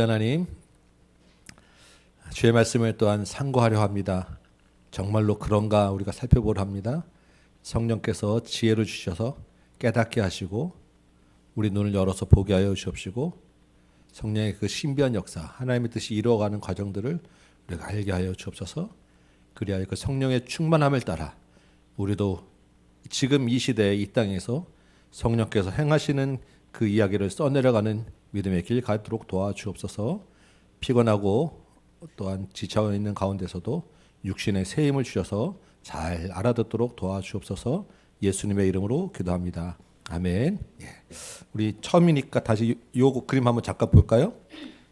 하나님, 주의 말씀을 또한 상고하려 합니다. 정말로 그런가 우리가 살펴보려 합니다. 성령께서 지혜를 주셔서 깨닫게 하시고 우리 눈을 열어서 보게 하여 주옵시고 성령의 그 신비한 역사, 하나님의 뜻이 이루어가는 과정들을 우리가 알게 하여 주옵소서. 그리하여 그 성령의 충만함을 따라 우리도 지금 이 시대에 이 땅에서 성령께서 행하시는 그 이야기를 써내려가는 믿음의 길 가도록 도와주옵소서. 피곤하고 또한 지쳐 있는 가운데서도 육신의 새 힘을 주셔서 잘 알아듣도록 도와주옵소서. 예수님의 이름으로 기도합니다. 아멘. 예. 우리 처음이니까 다시 요 그림 한번 잠깐 볼까요?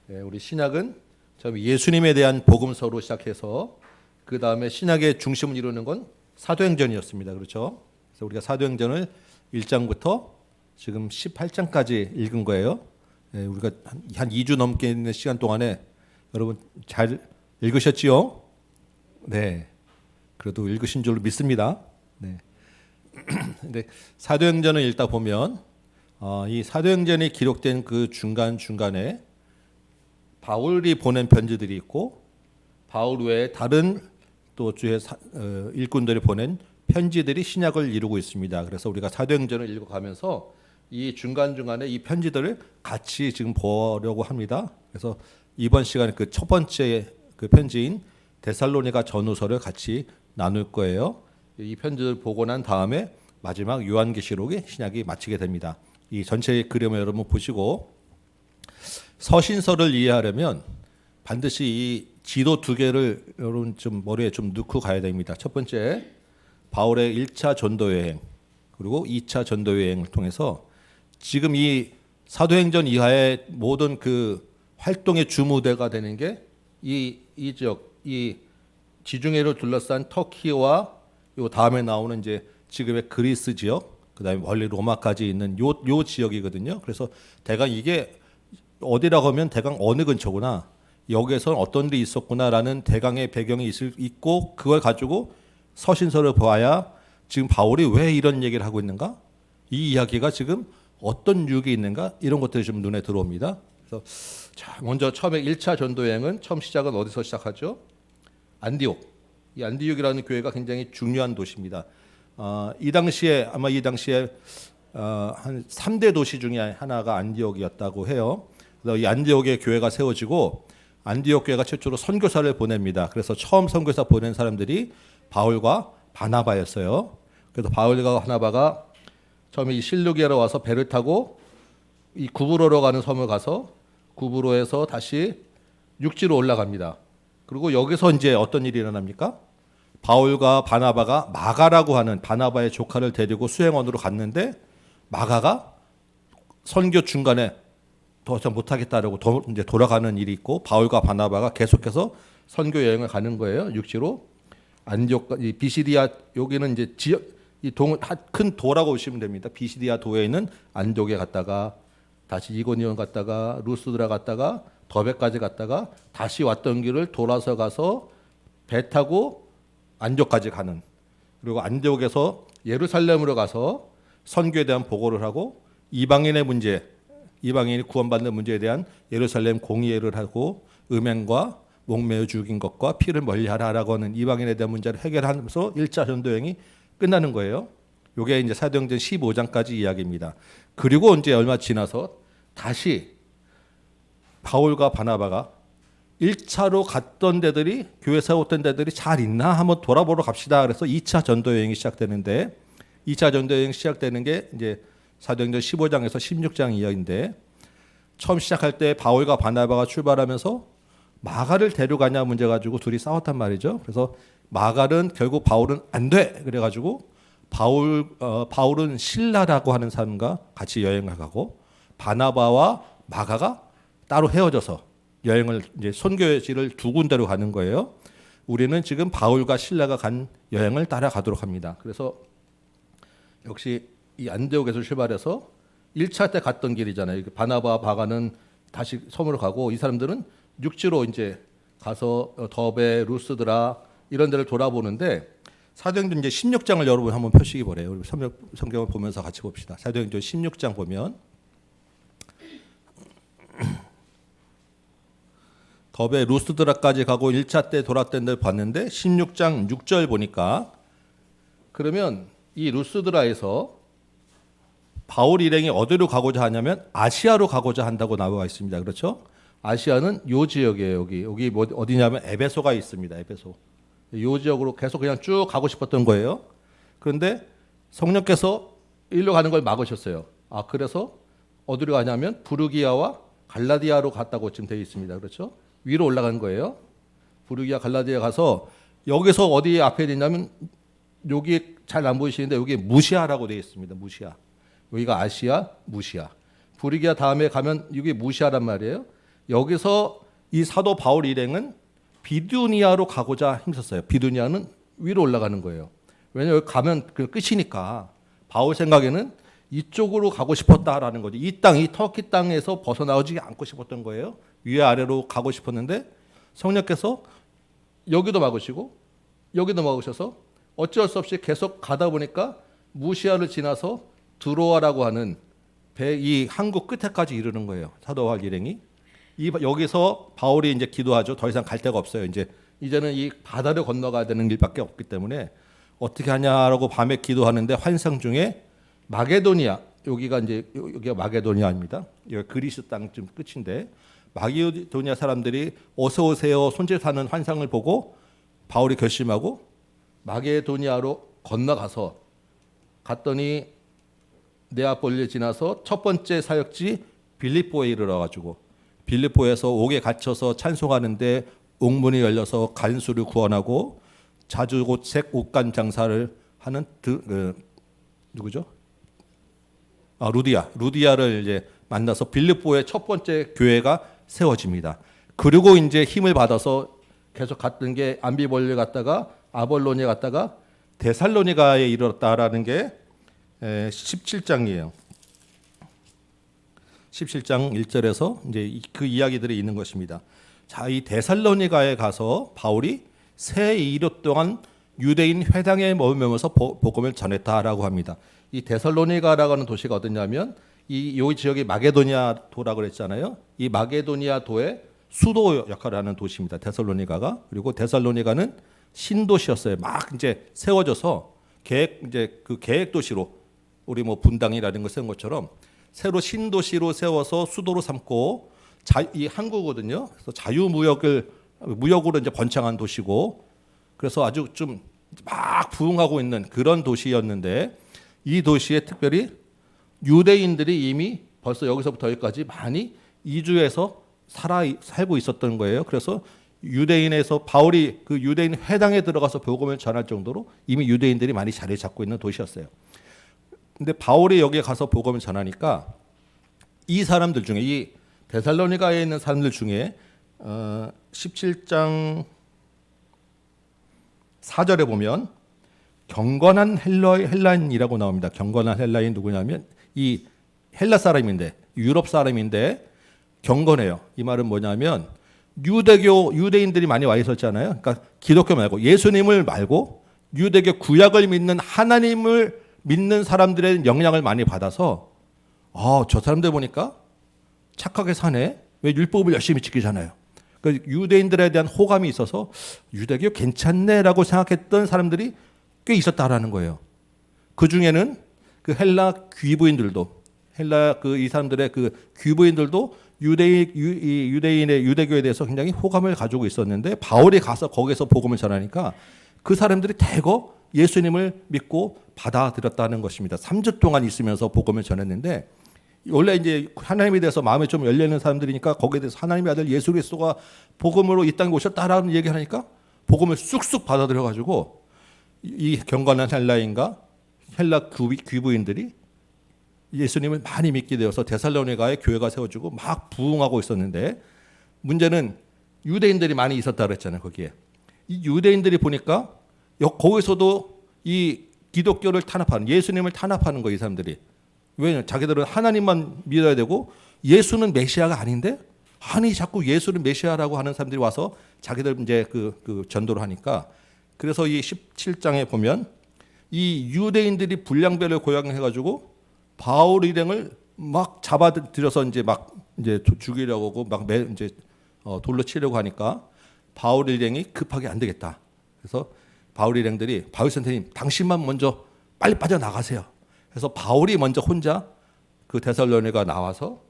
예, 우리 신약은 처음 예수님에 대한 복음서로 시작해서 그 다음에 신약의 중심을 이루는 건 사도행전이었습니다. 그렇죠? 그래서 우리가 사도행전을 1장부터 지금 18장까지 읽은 거예요. 예, 우리가 한 2주 넘게 있는 시간 동안에 여러분 잘 읽으셨지요? 네. 그래도 읽으신 줄로 믿습니다. 네. 근데 사도행전을 읽다 보면 이 사도행전이 기록된 그 중간중간에 바울이 보낸 편지들이 있고 바울 외에 다른 또 주의 일꾼들이 보낸 편지들이 신약을 이루고 있습니다. 그래서 우리가 사도행전을 읽어가면서 이 중간중간에 이 편지들을 같이 지금 보려고 합니다. 그래서 이번 시간에 그 첫 번째 그 편지인 데살로니가 전후서를 같이 나눌 거예요. 이 편지를 보고 난 다음에 마지막 요한계시록의 신약이 마치게 됩니다. 이 전체 그림을 여러분 보시고 서신서를 이해하려면 반드시 이 지도 두 개를 여러분 좀 머리에 좀 넣고 가야 됩니다. 첫 번째 바울의 1차 전도 여행 그리고 2차 전도 여행을 통해서 지금 이 사도행전 이하의 모든 그 활동의 주무대가 되는 게 이 지역, 이 지중해를 둘러싼 터키와 요 다음에 나오는 이제 지금의 그리스 지역, 그다음에 멀리 로마까지 있는 요 지역이거든요. 그래서 대강 이게 어디라고 하면 대강 어느 근처구나, 여기에서는 어떤 일이 있었구나라는 대강의 배경이 있고 그걸 가지고 서신서를 보아야 지금 바울이 왜 이런 얘기를 하고 있는가, 이 이야기가 지금 어떤 유익이 있는가, 이런 것들이 좀 눈에 들어옵니다. 그래서 자, 먼저 처음에 1차 전도 여행은 처음 시작은 어디서 시작하죠? 안디옥. 이 안디옥이라는 교회가 굉장히 중요한 도시입니다. 이 당시에 한 3대 도시 중에 하나가 안디옥이었다고 해요. 그래서 이 안디옥의 교회가 세워지고 안디옥 교회가 최초로 선교사를 보냅니다. 그래서 처음 선교사 보낸 사람들이 바울과 바나바였어요. 그래서 바울과 바나바가 처음에 이 실루기아로 와서 배를 타고 이 구브로로 가는 섬을 가서 구브로에서 다시 육지로 올라갑니다. 그리고 여기서 이제 어떤 일이 일어납니까? 바울과 바나바가 마가라고 하는 바나바의 조카를 데리고 수행원으로 갔는데 마가가 선교 중간에 더 이상 못하겠다라고 이제 돌아가는 일이 있고 바울과 바나바가 계속해서 선교 여행을 가는 거예요. 육지로. 안디옥, 이 비시디아, 여기는 이제 지역, 이 큰 도라고 보시면 됩니다. 비시디아 도에 있는 안디옥에 갔다가 다시 이고니온 갔다가 루스드라 갔다가 더베까지 갔다가 다시 왔던 길을 돌아서 가서 배 타고 안디옥까지 가는, 그리고 안디옥에서 예루살렘으로 가서 선교에 대한 보고를 하고 이방인의 문제, 이방인이 구원받는 문제에 대한 예루살렘 공의회를 하고 음행과 목매어 죽인 것과 피를 멀리하라라고 하는 이방인에 대한 문제를 해결하면서 1차 전도 여행이 끝나는 거예요. 이게 이제 사도행전 15장까지 이야기입니다. 그리고 이제 얼마 지나서 다시 바울과 바나바가 1차로 갔던 데들이, 교회 세웠던 데들이 잘 있나 한번 돌아보러 갑시다. 그래서 2차 전도 여행이 시작되는데, 2차 전도 여행 시작되는 게 이제 사도행전 15장에서 16장 이야기인데, 처음 시작할 때 바울과 바나바가 출발하면서 마가를 데려가냐 문제 가지고 둘이 싸웠단 말이죠. 그래서 마가는 결국 바울은 안 돼. 그래가지고 바울은 실라라고 하는 사람과 같이 여행을 가고 바나바와 마가가 따로 헤어져서 여행을 이제 선교지를 두 군데로 가는 거예요. 우리는 지금 바울과 실라가 간 여행을 따라가도록 합니다. 그래서 역시 이 안디옥에서 출발해서 1차 때 갔던 길이잖아요. 바나바와 마가는 다시 섬으로 가고 이 사람들은 육지로 이제 가서 더베, 루스드라 이런 데를 돌아보는데, 사도행전 이제 16장을 여러분 한번 펴시기 바래요. 우리 성경을 보면서 같이 봅시다. 사도행전 16장 보면 더베 루스드라까지 가고 1차 때 돌았던 데 봤는데 16장 6절 보니까 그러면 이 루스드라에서 바울 일행이 어디로 가고자 하냐면 아시아로 가고자 한다고 나와 있습니다. 그렇죠? 아시아는 요 지역이에요. 여기 뭐 어디냐면 에베소가 있습니다. 에베소. 요 지역으로 계속 그냥 쭉 가고 싶었던 거예요. 그런데 성령께서 일로 가는 걸 막으셨어요. 그래서 어디로 가냐면 부르기아와 갈라디아로 갔다고 지금 되어 있습니다. 그렇죠? 위로 올라간 거예요. 부르기아 갈라디아 가서 여기서 어디 앞에 있냐면 여기 잘 안 보이시는데 여기 무시아라고 되어 있습니다. 무시아. 여기가 아시아, 무시아. 부르기아 다음에 가면 이게 무시아란 말이에요. 여기서 이 사도 바울 일행은 비두니아로 가고자 힘썼어요. 비두니아는 위로 올라가는 거예요. 왜냐하면 여기 가면 그 끝이니까 바울 생각에는 이쪽으로 가고 싶었다라는 거죠. 이 땅, 이 터키 땅에서 벗어나오지 않고 싶었던 거예요. 위아래로 가고 싶었는데 성령께서 여기도 막으시고 여기도 막으셔서 어쩔 수 없이 계속 가다 보니까 무시아를 지나서 드로아라고 하는 이 항구 끝에까지 이르는 거예요. 사도 바울 일행이. 여기서 바울이 이제 기도하죠. 더 이상 갈 데가 없어요. 이제는 이 바다를 건너가야 되는 일밖에 없기 때문에 어떻게 하냐라고 밤에 기도하는데 환상 중에 마게도니아, 여기가 마게도니아입니다. 여기 그리스 땅쯤 끝인데 마게도니아 사람들이 어서 오세요 손짓하는 환상을 보고 바울이 결심하고 마게도니아로 건너가서 갔더니 네아폴리를 지나서 첫 번째 사역지 빌립보에 이르러가지고 빌립보에서 옥에 갇혀서 찬송하는데 옥문이 열려서 간수를 구원하고 자주고책 옷간 장사를 하는 누구죠? 루디아를 이제 만나서 빌립보의 첫 번째 교회가 세워집니다. 그리고 이제 힘을 받아서 계속 갔던 게 암비볼리에 갔다가 아볼로니에 갔다가 데살로니가에 이르렀다라는 게 17장이에요. 17장 1절에서 이제 그 이야기들이 있는 것입니다. 자, 이 데살로니가에 가서 바울이 새 2일 동안 유대인 회당에 머물면서 복음을 전했다라고 합니다. 이 데살로니가라고 하는 도시가 어디냐면 이 지역이 마게도니아 도라고 그랬잖아요. 이 마게도니아 도의 수도 역할을 하는 도시입니다. 데살로니가가. 그리고 데살로니가는 신도시였어요. 막 이제 세워져서 그 계획 도시로 우리 뭐 분당이라는 걸 세운 것처럼 새로 신도시로 세워서 수도로 삼고 이 항구거든요. 그래서 무역으로 이제 번창한 도시고 그래서 아주 좀 막 부흥하고 있는 그런 도시였는데 이 도시에 특별히 유대인들이 이미 벌써 여기서부터 여기까지 많이 이주해서 살고 있었던 거예요. 그래서 유대인에서 바울이 그 유대인 회당에 들어가서 복음을 전할 정도로 이미 유대인들이 많이 자리 잡고 있는 도시였어요. 근데 바울이 여기에 가서 복음을 전하니까 이 사람들 중에 이 데살로니가에 있는 사람들 중에 17장 4절에 보면 경건한 헬라인이라고 나옵니다. 경건한 헬라인 누구냐면 이 헬라 사람인데 유럽 사람인데 경건해요. 이 말은 뭐냐면 유대인들이 많이 와 있었잖아요. 그러니까 기독교 말고 예수님을 말고 유대교 구약을 믿는 하나님을 믿는 사람들의 영향을 많이 받아서 저 사람들 보니까 착하게 사네. 왜 율법을 열심히 지키잖아요. 그 유대인들에 대한 호감이 있어서 유대교 괜찮네라고 생각했던 사람들이 꽤 있었다라는 거예요. 그 중에는 그 헬라 귀부인들도 이 사람들의 그 귀부인들도 유대인의 유대교에 대해서 굉장히 호감을 가지고 있었는데 바울이 가서 거기서 복음을 전하니까 그 사람들이 대거 예수님을 믿고 받아들였다는 것입니다. 3주 동안 있으면서 복음을 전했는데 원래 이제 하나님에 대해서 마음이 좀 열리는 사람들이니까 거기에 대해서 하나님의 아들 예수 그리스도가 복음으로 이 땅에 오셨다라는 얘기를 하니까 복음을 쑥쑥 받아들여 가지고 이 경건한 헬라 귀부인들이 예수님을 많이 믿게 되어서 데살로니가에 교회가 세워지고 막 부흥하고 있었는데 문제는 유대인들이 많이 있었다 그랬잖아요. 거기에 이 유대인들이 보니까 거기서도 이 기독교를 탄압하는 예수님을 탄압하는 거예요. 이 사람들이. 왜냐하면 자기들은 하나님만 믿어야 되고 예수는 메시아가 아닌데 아니 자꾸 예수는 메시아라고 하는 사람들이 와서 자기들 이제 그 전도를 하니까 그래서 이 17장에 보면 이 유대인들이 분량별을 고용해가지고 바울 일행을 막 잡아들여서 이제 죽이려고 하고 이제 돌로 치려고 하니까 바울 일행이 급하게 안 되겠다. 그래서 바울 일행들이 바울 선생님 당신만 먼저 빨리 빠져나가세요. 그래서 바울이 먼저 혼자 그 데살로니가 나와서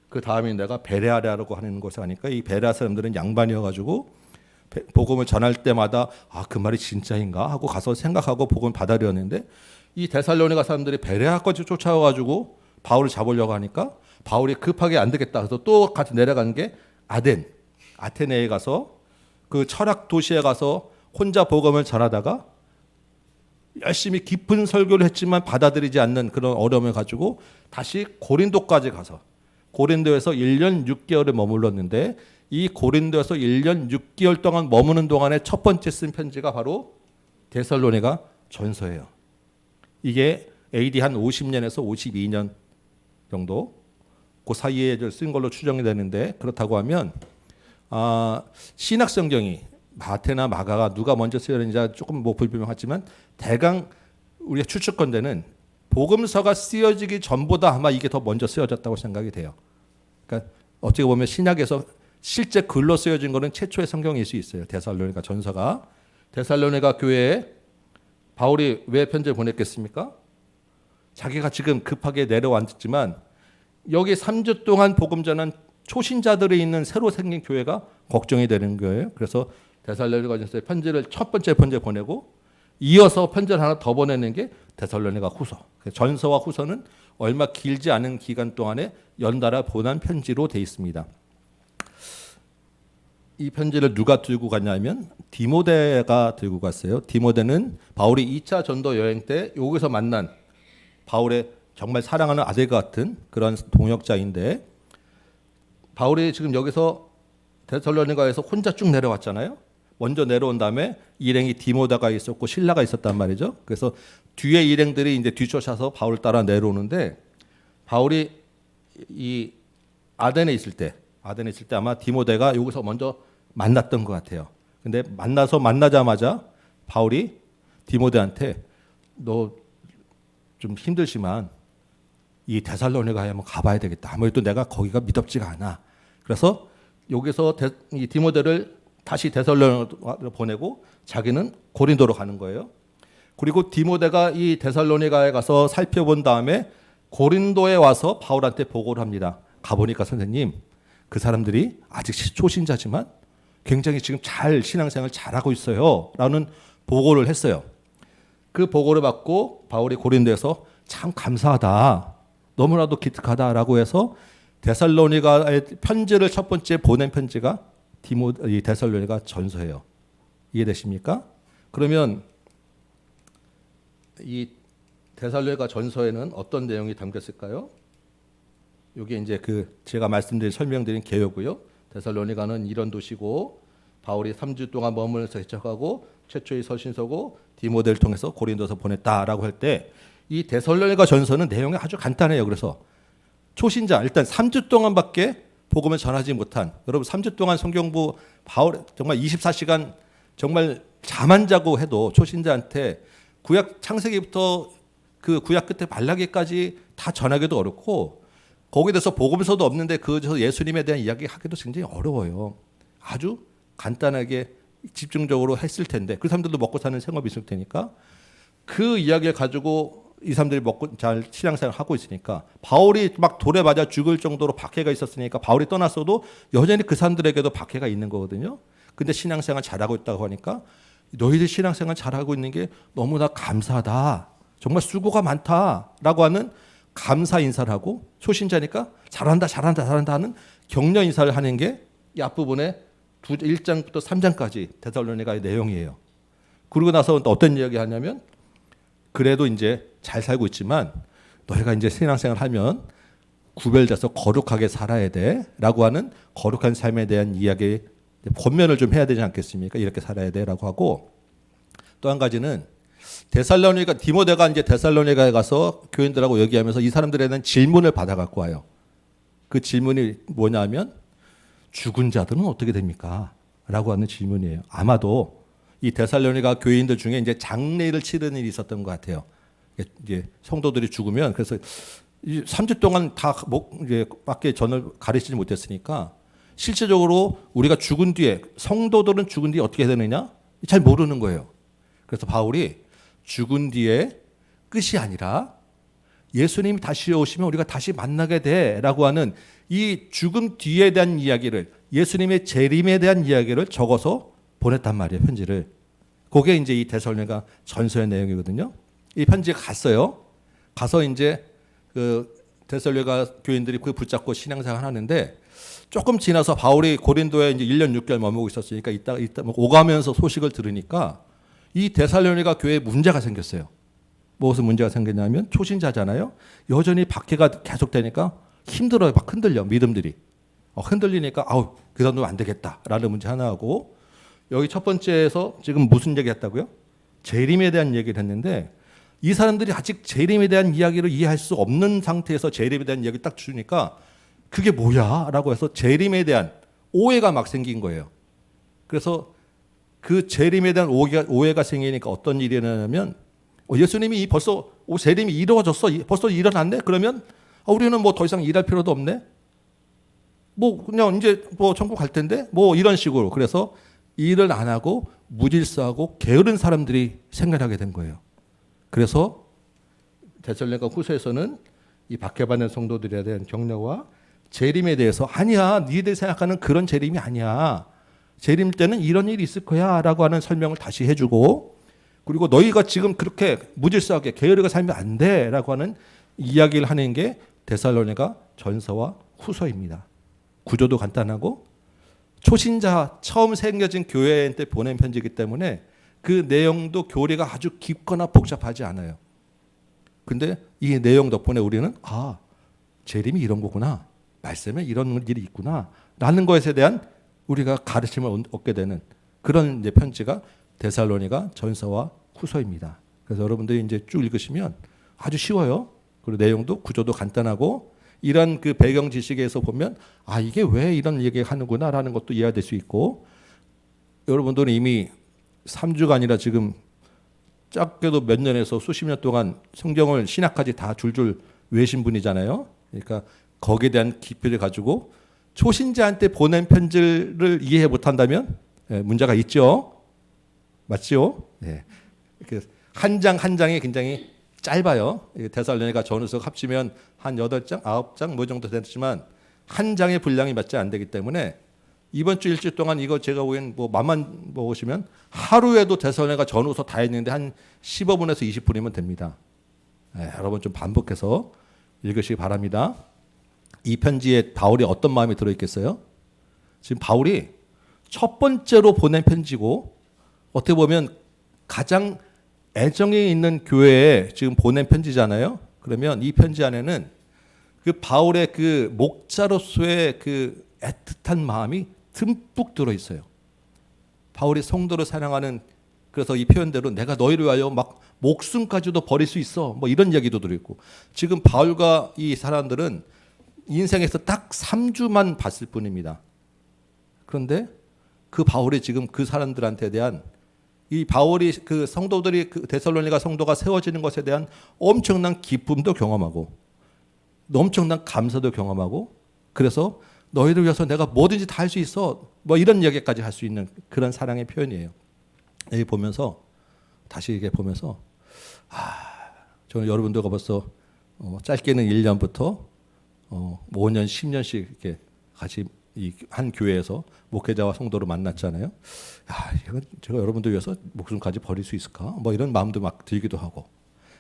그 다음에 내가 베레아라고 하는 곳에 가니까 이 베레아 사람들은 양반이어가지고 복음을 전할 때마다 그 말이 진짜인가 하고 가서 생각하고 복음을 받아들였는데 이 데살로니가 사람들이 베레아까지 쫓아와가지고 바울을 잡으려고 하니까 바울이 급하게 안 되겠다. 그래서 또 같이 내려간 게 아테네에 가서 그 철학 도시에 가서 혼자 복음을 전하다가 열심히 깊은 설교를 했지만 받아들이지 않는 그런 어려움을 가지고 다시 고린도까지 가서 고린도에서 1년 6개월을 머물렀는데 이 고린도에서 1년 6개월 동안 머무는 동안에 첫 번째 쓴 편지가 바로 데살로니가 전서예요. 이게 AD 한 50년에서 52년 정도 그 사이에 쓴 걸로 추정이 되는데 그렇다고 하면 신약 성경이 마태나 마가가 누가 먼저 쓰였는지 조금 뭐 불분명하지만 대강 우리가 추측컨대는 복음서가 쓰여지기 전보다 아마 이게 더 먼저 쓰여졌다고 생각이 돼요. 그러니까 어떻게 보면 신약에서 실제 글로 쓰여진 거는 최초의 성경일 수 있어요. 데살로니가 전서가. 데살로니가 교회에 바울이 왜 편지를 보냈겠습니까? 자기가 지금 급하게 내려왔지만 여기 3주 동안 복음 전한 초신자들이 있는 새로 생긴 교회가 걱정이 되는 거예요. 그래서 데살로니가 전서에 편지를 첫 번째 편지 보내고 이어서 편지를 하나 더 보내는 게 데살로니가 후서. 전서와 후서는 얼마 길지 않은 기간 동안에 연달아 보낸 편지로 되어 있습니다. 이 편지를 누가 들고 갔냐면 디모데가 들고 갔어요. 디모데는 바울이 2차 전도 여행 때 여기서 만난 바울의 정말 사랑하는 아들 같은 그런 동역자인데 바울이 지금 여기서 데살로니가에서 혼자 쭉 내려왔잖아요. 먼저 내려온 다음에 일행이 디모데가 있었고 실라가 있었단 말이죠. 그래서 뒤에 일행들이 이제 뒤쫓아서 바울을 따라 내려오는데 바울이 이 아덴에 있을 때 아마 디모데가 여기서 먼저 만났던 것 같아요. 근데 만나자마자 바울이 디모데한테 너 좀 힘들지만 이 데살로니가에 한번 가봐야 되겠다. 아무래도 내가 거기가 미덥지가 않아. 그래서 여기서 이 디모데를 다시 데살로니가로 보내고 자기는 고린도로 가는 거예요. 그리고 디모데가 이 데살로니가에 가서 살펴본 다음에 고린도에 와서 바울한테 보고를 합니다. 가보니까 선생님 그 사람들이 아직 초신자지만 굉장히 지금 잘 신앙생활 잘하고 있어요 라는 보고를 했어요. 그 보고를 받고 바울이 고린도에서 참 감사하다 너무나도 기특하다라고 해서 데살로니가의 편지를 첫 번째 보낸 편지가 이 데살로니가 전서예요. 이해되십니까? 그러면 이 데살로니가 전서에는 어떤 내용이 담겼을까요? 이게 이제 제가 설명드린 개요고요. 데살로니가는 이런 도시고 바울이 3주 동안 머물면서 개척하고 최초의 서신서고 디모데를 통해서 고린도서 보냈다라고 할 때 이 데살로니가 전서는 내용이 아주 간단해요. 그래서 초신자 일단 3주 동안밖에 복음을 전하지 못한 여러분 3주 동안 성경부 바울 정말 24시간 정말 잠 안 자고 해도 초신자한테 구약 창세기부터 그 구약 끝에 말라기까지 다 전하기도 어렵고 거기에 대해서 복음서도 없는데 그저 예수님에 대한 이야기 하기도 굉장히 어려워요. 아주 간단하게 집중적으로 했을 텐데 그 사람들도 먹고 사는 생업이 있을 테니까 그 이야기를 가지고 이 사람들이 먹고 잘 신앙생활을 하고 있으니까 바울이 막 돌에 맞아 죽을 정도로 박해가 있었으니까 바울이 떠났어도 여전히 그 사람들에게도 박해가 있는 거거든요. 근데 신앙생활 잘하고 있다고 하니까 너희들 신앙생활 잘하고 있는 게 너무나 감사하다. 정말 수고가 많다라고 하는 감사 인사를 하고 초신자니까 잘한다 하는 격려 인사를 하는 게 이 앞부분에 1장부터 3장까지 데살로니가의 내용이에요. 그러고 나서 어떤 이야기 하냐면 그래도 이제 잘 살고 있지만 너희가 이제 신앙생활 하면 구별돼서 거룩하게 살아야 돼라고 하는 거룩한 삶에 대한 이야기 권면을 좀 해야 되지 않겠습니까? 이렇게 살아야 돼라고 하고 또 한 가지는 디모데가 이제 데살로니가에 가서 교인들하고 얘기하면서 이 사람들에 대한 질문을 받아 갖고 와요. 그 질문이 뭐냐면 죽은 자들은 어떻게 됩니까? 라고 하는 질문이에요. 아마도 이 데살로니가 교인들 중에 이제 장례를 치르는 일이 있었던 것 같아요. 이제 성도들이 죽으면 그래서 3주 동안 다 이제 밖에 전을 가리치지 못했으니까 실제적으로 우리가 죽은 뒤에 성도들은 죽은 뒤에 어떻게 되느냐? 잘 모르는 거예요. 그래서 바울이 죽은 뒤에 끝이 아니라 예수님이 다시 오시면 우리가 다시 만나게 돼라고 하는 이 죽음 뒤에 대한 이야기를, 예수님의 재림에 대한 이야기를 적어서 보냈단 말이에요, 편지를. 그게 이제 이 데살로니가 전서의 내용이거든요. 이 편지가 갔어요. 가서 이제 그 데살로니가 교인들이 그 붙잡고 신앙생활 하는데, 조금 지나서 바울이 고린도에 이제 1년 6개월 머물고 있었으니까 이따 오가면서 소식을 들으니까 이 데살로니가 교회에 문제가 생겼어요. 무슨 문제가 생겼냐면, 초신자잖아요. 여전히 박해가 계속되니까 힘들어요. 막 흔들려, 믿음들이. 흔들리니까 그 정도면 안 되겠다라는 문제 하나 하고, 여기 첫 번째에서 지금 무슨 얘기했다고요? 재림에 대한 얘기를 했는데, 이 사람들이 아직 재림에 대한 이야기를 이해할 수 없는 상태에서 재림에 대한 이야기를 딱 주니까 그게 뭐야? 라고 해서 재림에 대한 오해가 막 생긴 거예요. 그래서 그 재림에 대한 오해가 생기니까 어떤 일이 일어나냐면, 예수님이 벌써 재림이 이루어졌어, 벌써 일어났네? 그러면 우리는 뭐 더 이상 일할 필요도 없네? 뭐 그냥 이제 뭐 천국 갈 텐데? 뭐 이런 식으로. 그래서 일을 안 하고 무질서하고 게으른 사람들이 생겨나게 된 거예요. 그래서 데살로니가 후서에서는 이 박해받는 성도들에 대한 격려와 재림에 대해서, 아니야, 니들 생각하는 그런 재림이 아니야, 재림 때는 이런 일이 있을 거야 라고 하는 설명을 다시 해주고, 그리고 너희가 지금 그렇게 무질서하게 게으르게 살면 안 돼 라고 하는 이야기를 하는 게 데살로니가 전서와 후서입니다. 구조도 간단하고 초신자 처음 생겨진 교회한테 보낸 편지이기 때문에 그 내용도 교리가 아주 깊거나 복잡하지 않아요. 근데 이 내용 덕분에 우리는 재림이 이런 거구나, 말씀에 이런 일이 있구나 라는 것에 대한 우리가 가르침을 얻게 되는 그런 이제 편지가 데살로니가 전서와 후서입니다. 그래서 여러분들이 이제 쭉 읽으시면 아주 쉬워요. 그리고 내용도 구조도 간단하고, 이런 그 배경 지식에서 보면 이게 왜 이런 얘기 하는구나라는 것도 이해될 수 있고, 여러분들은 이미 3주가 아니라 지금 작게도 몇 년에서 수십 년 동안 성경을 신학까지 다 줄줄 외신 분이잖아요. 그러니까 거기에 대한 깊이를 가지고 초신자한테 보낸 편지를 이해 못한다면 문제가 있죠. 맞죠? 네. 한 장 한 장이 굉장히 짧아요. 데살로니가 전후서 합치면 한 8장, 9장 뭐 정도 됐지만 한 장의 분량이 맞지 안 되기 때문에 이번 주 일주일 동안 이거 제가 보기엔 뭐 맘만 먹으시면 하루에도 데살로니가 전후서 다 했는데 한 15분에서 20분이면 됩니다. 여러분 좀 반복해서 읽으시기 바랍니다. 이 편지에 바울이 어떤 마음이 들어있겠어요? 지금 바울이 첫 번째로 보낸 편지고, 어떻게 보면 가장 애정이 있는 교회에 지금 보낸 편지잖아요. 그러면 이 편지 안에는 그 바울의 그 목자로서의 그 애틋한 마음이 듬뿍 들어 있어요. 바울이 성도를 사랑하는, 그래서 이 표현대로 내가 너희를 위하여 막 목숨까지도 버릴 수 있어, 뭐 이런 얘기도 들어있고, 지금 바울과 이 사람들은 인생에서 딱 3주만 봤을 뿐입니다. 그런데 그 바울이 지금 그 사람들한테 대한, 이 바울이 그 성도들이 그 데살로니가 성도가 세워지는 것에 대한 엄청난 기쁨도 경험하고 엄청난 감사도 경험하고, 그래서 너희를 위해서 내가 뭐든지 다 할 수 있어, 뭐 이런 얘기까지 할 수 있는 그런 사랑의 표현이에요. 여기 보면서 다시 이게 보면서 저는 여러분들과 벌써 짧게는 1년부터 5년, 10년씩 이렇게 같이 이 한 교회에서 목회자와 성도를 만났잖아요. 이건 제가 여러분들 위해서 목숨까지 버릴 수 있을까? 뭐 이런 마음도 막 들기도 하고.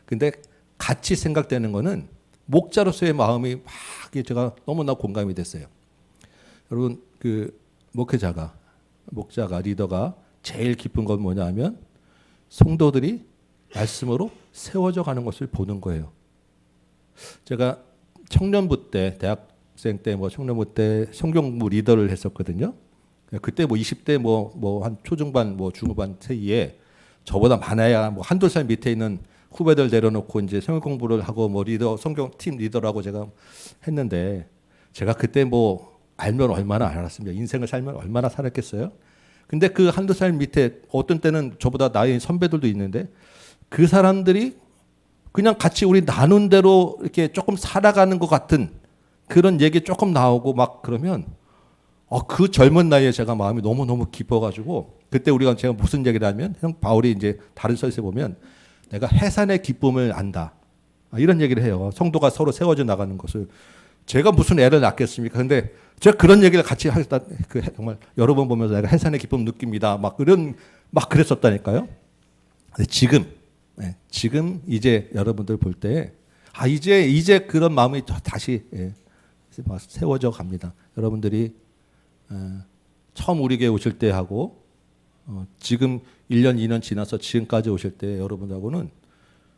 근데 같이 생각되는 거는 목자로서의 마음이 막 제가 너무나 공감이 됐어요. 여러분 그 목자가 리더가 제일 기쁜 건 뭐냐면 성도들이 말씀으로 세워져 가는 것을 보는 거예요. 제가 청년부 때, 대학생 때 청년부 때 성경부 리더를 했었거든요. 그때 20대 한 초중반 중후반 사이에 저보다 많아야 한두 살 밑에 있는 후배들 내려놓고 이제 성경 공부를 하고 리더, 성경 팀 리더라고 제가 했는데, 제가 그때 알면 얼마나 알았습니다. 인생을 살면 얼마나 살았겠어요. 근데 그 한두 살 밑에 어떤 때는 저보다 나이 선배들도 있는데, 그 사람들이 그냥 같이 우리 나눈 대로 이렇게 조금 살아가는 것 같은 그런 얘기 조금 나오고 막 그러면 그 젊은 나이에 제가 마음이 너무너무 기뻐가지고 그때 제가 무슨 얘기를 하면 형 바울이 이제 다른 서에서 보면 내가 해산의 기쁨을 안다. 이런 얘기를 해요. 성도가 서로 세워져 나가는 것을. 제가 무슨 애를 낳겠습니까? 근데 제가 그런 얘기를 같이 하겠다. 정말 여러 번 보면서 내가 해산의 기쁨 느낍니다. 막 그랬었다니까요. 근데 지금 이제 여러분들 볼 때, 이제 그런 마음이 다시 세워져 갑니다. 여러분들이 처음 우리 교회 오실 때 하고 지금 1년, 2년 지나서 지금까지 오실 때 여러분하고는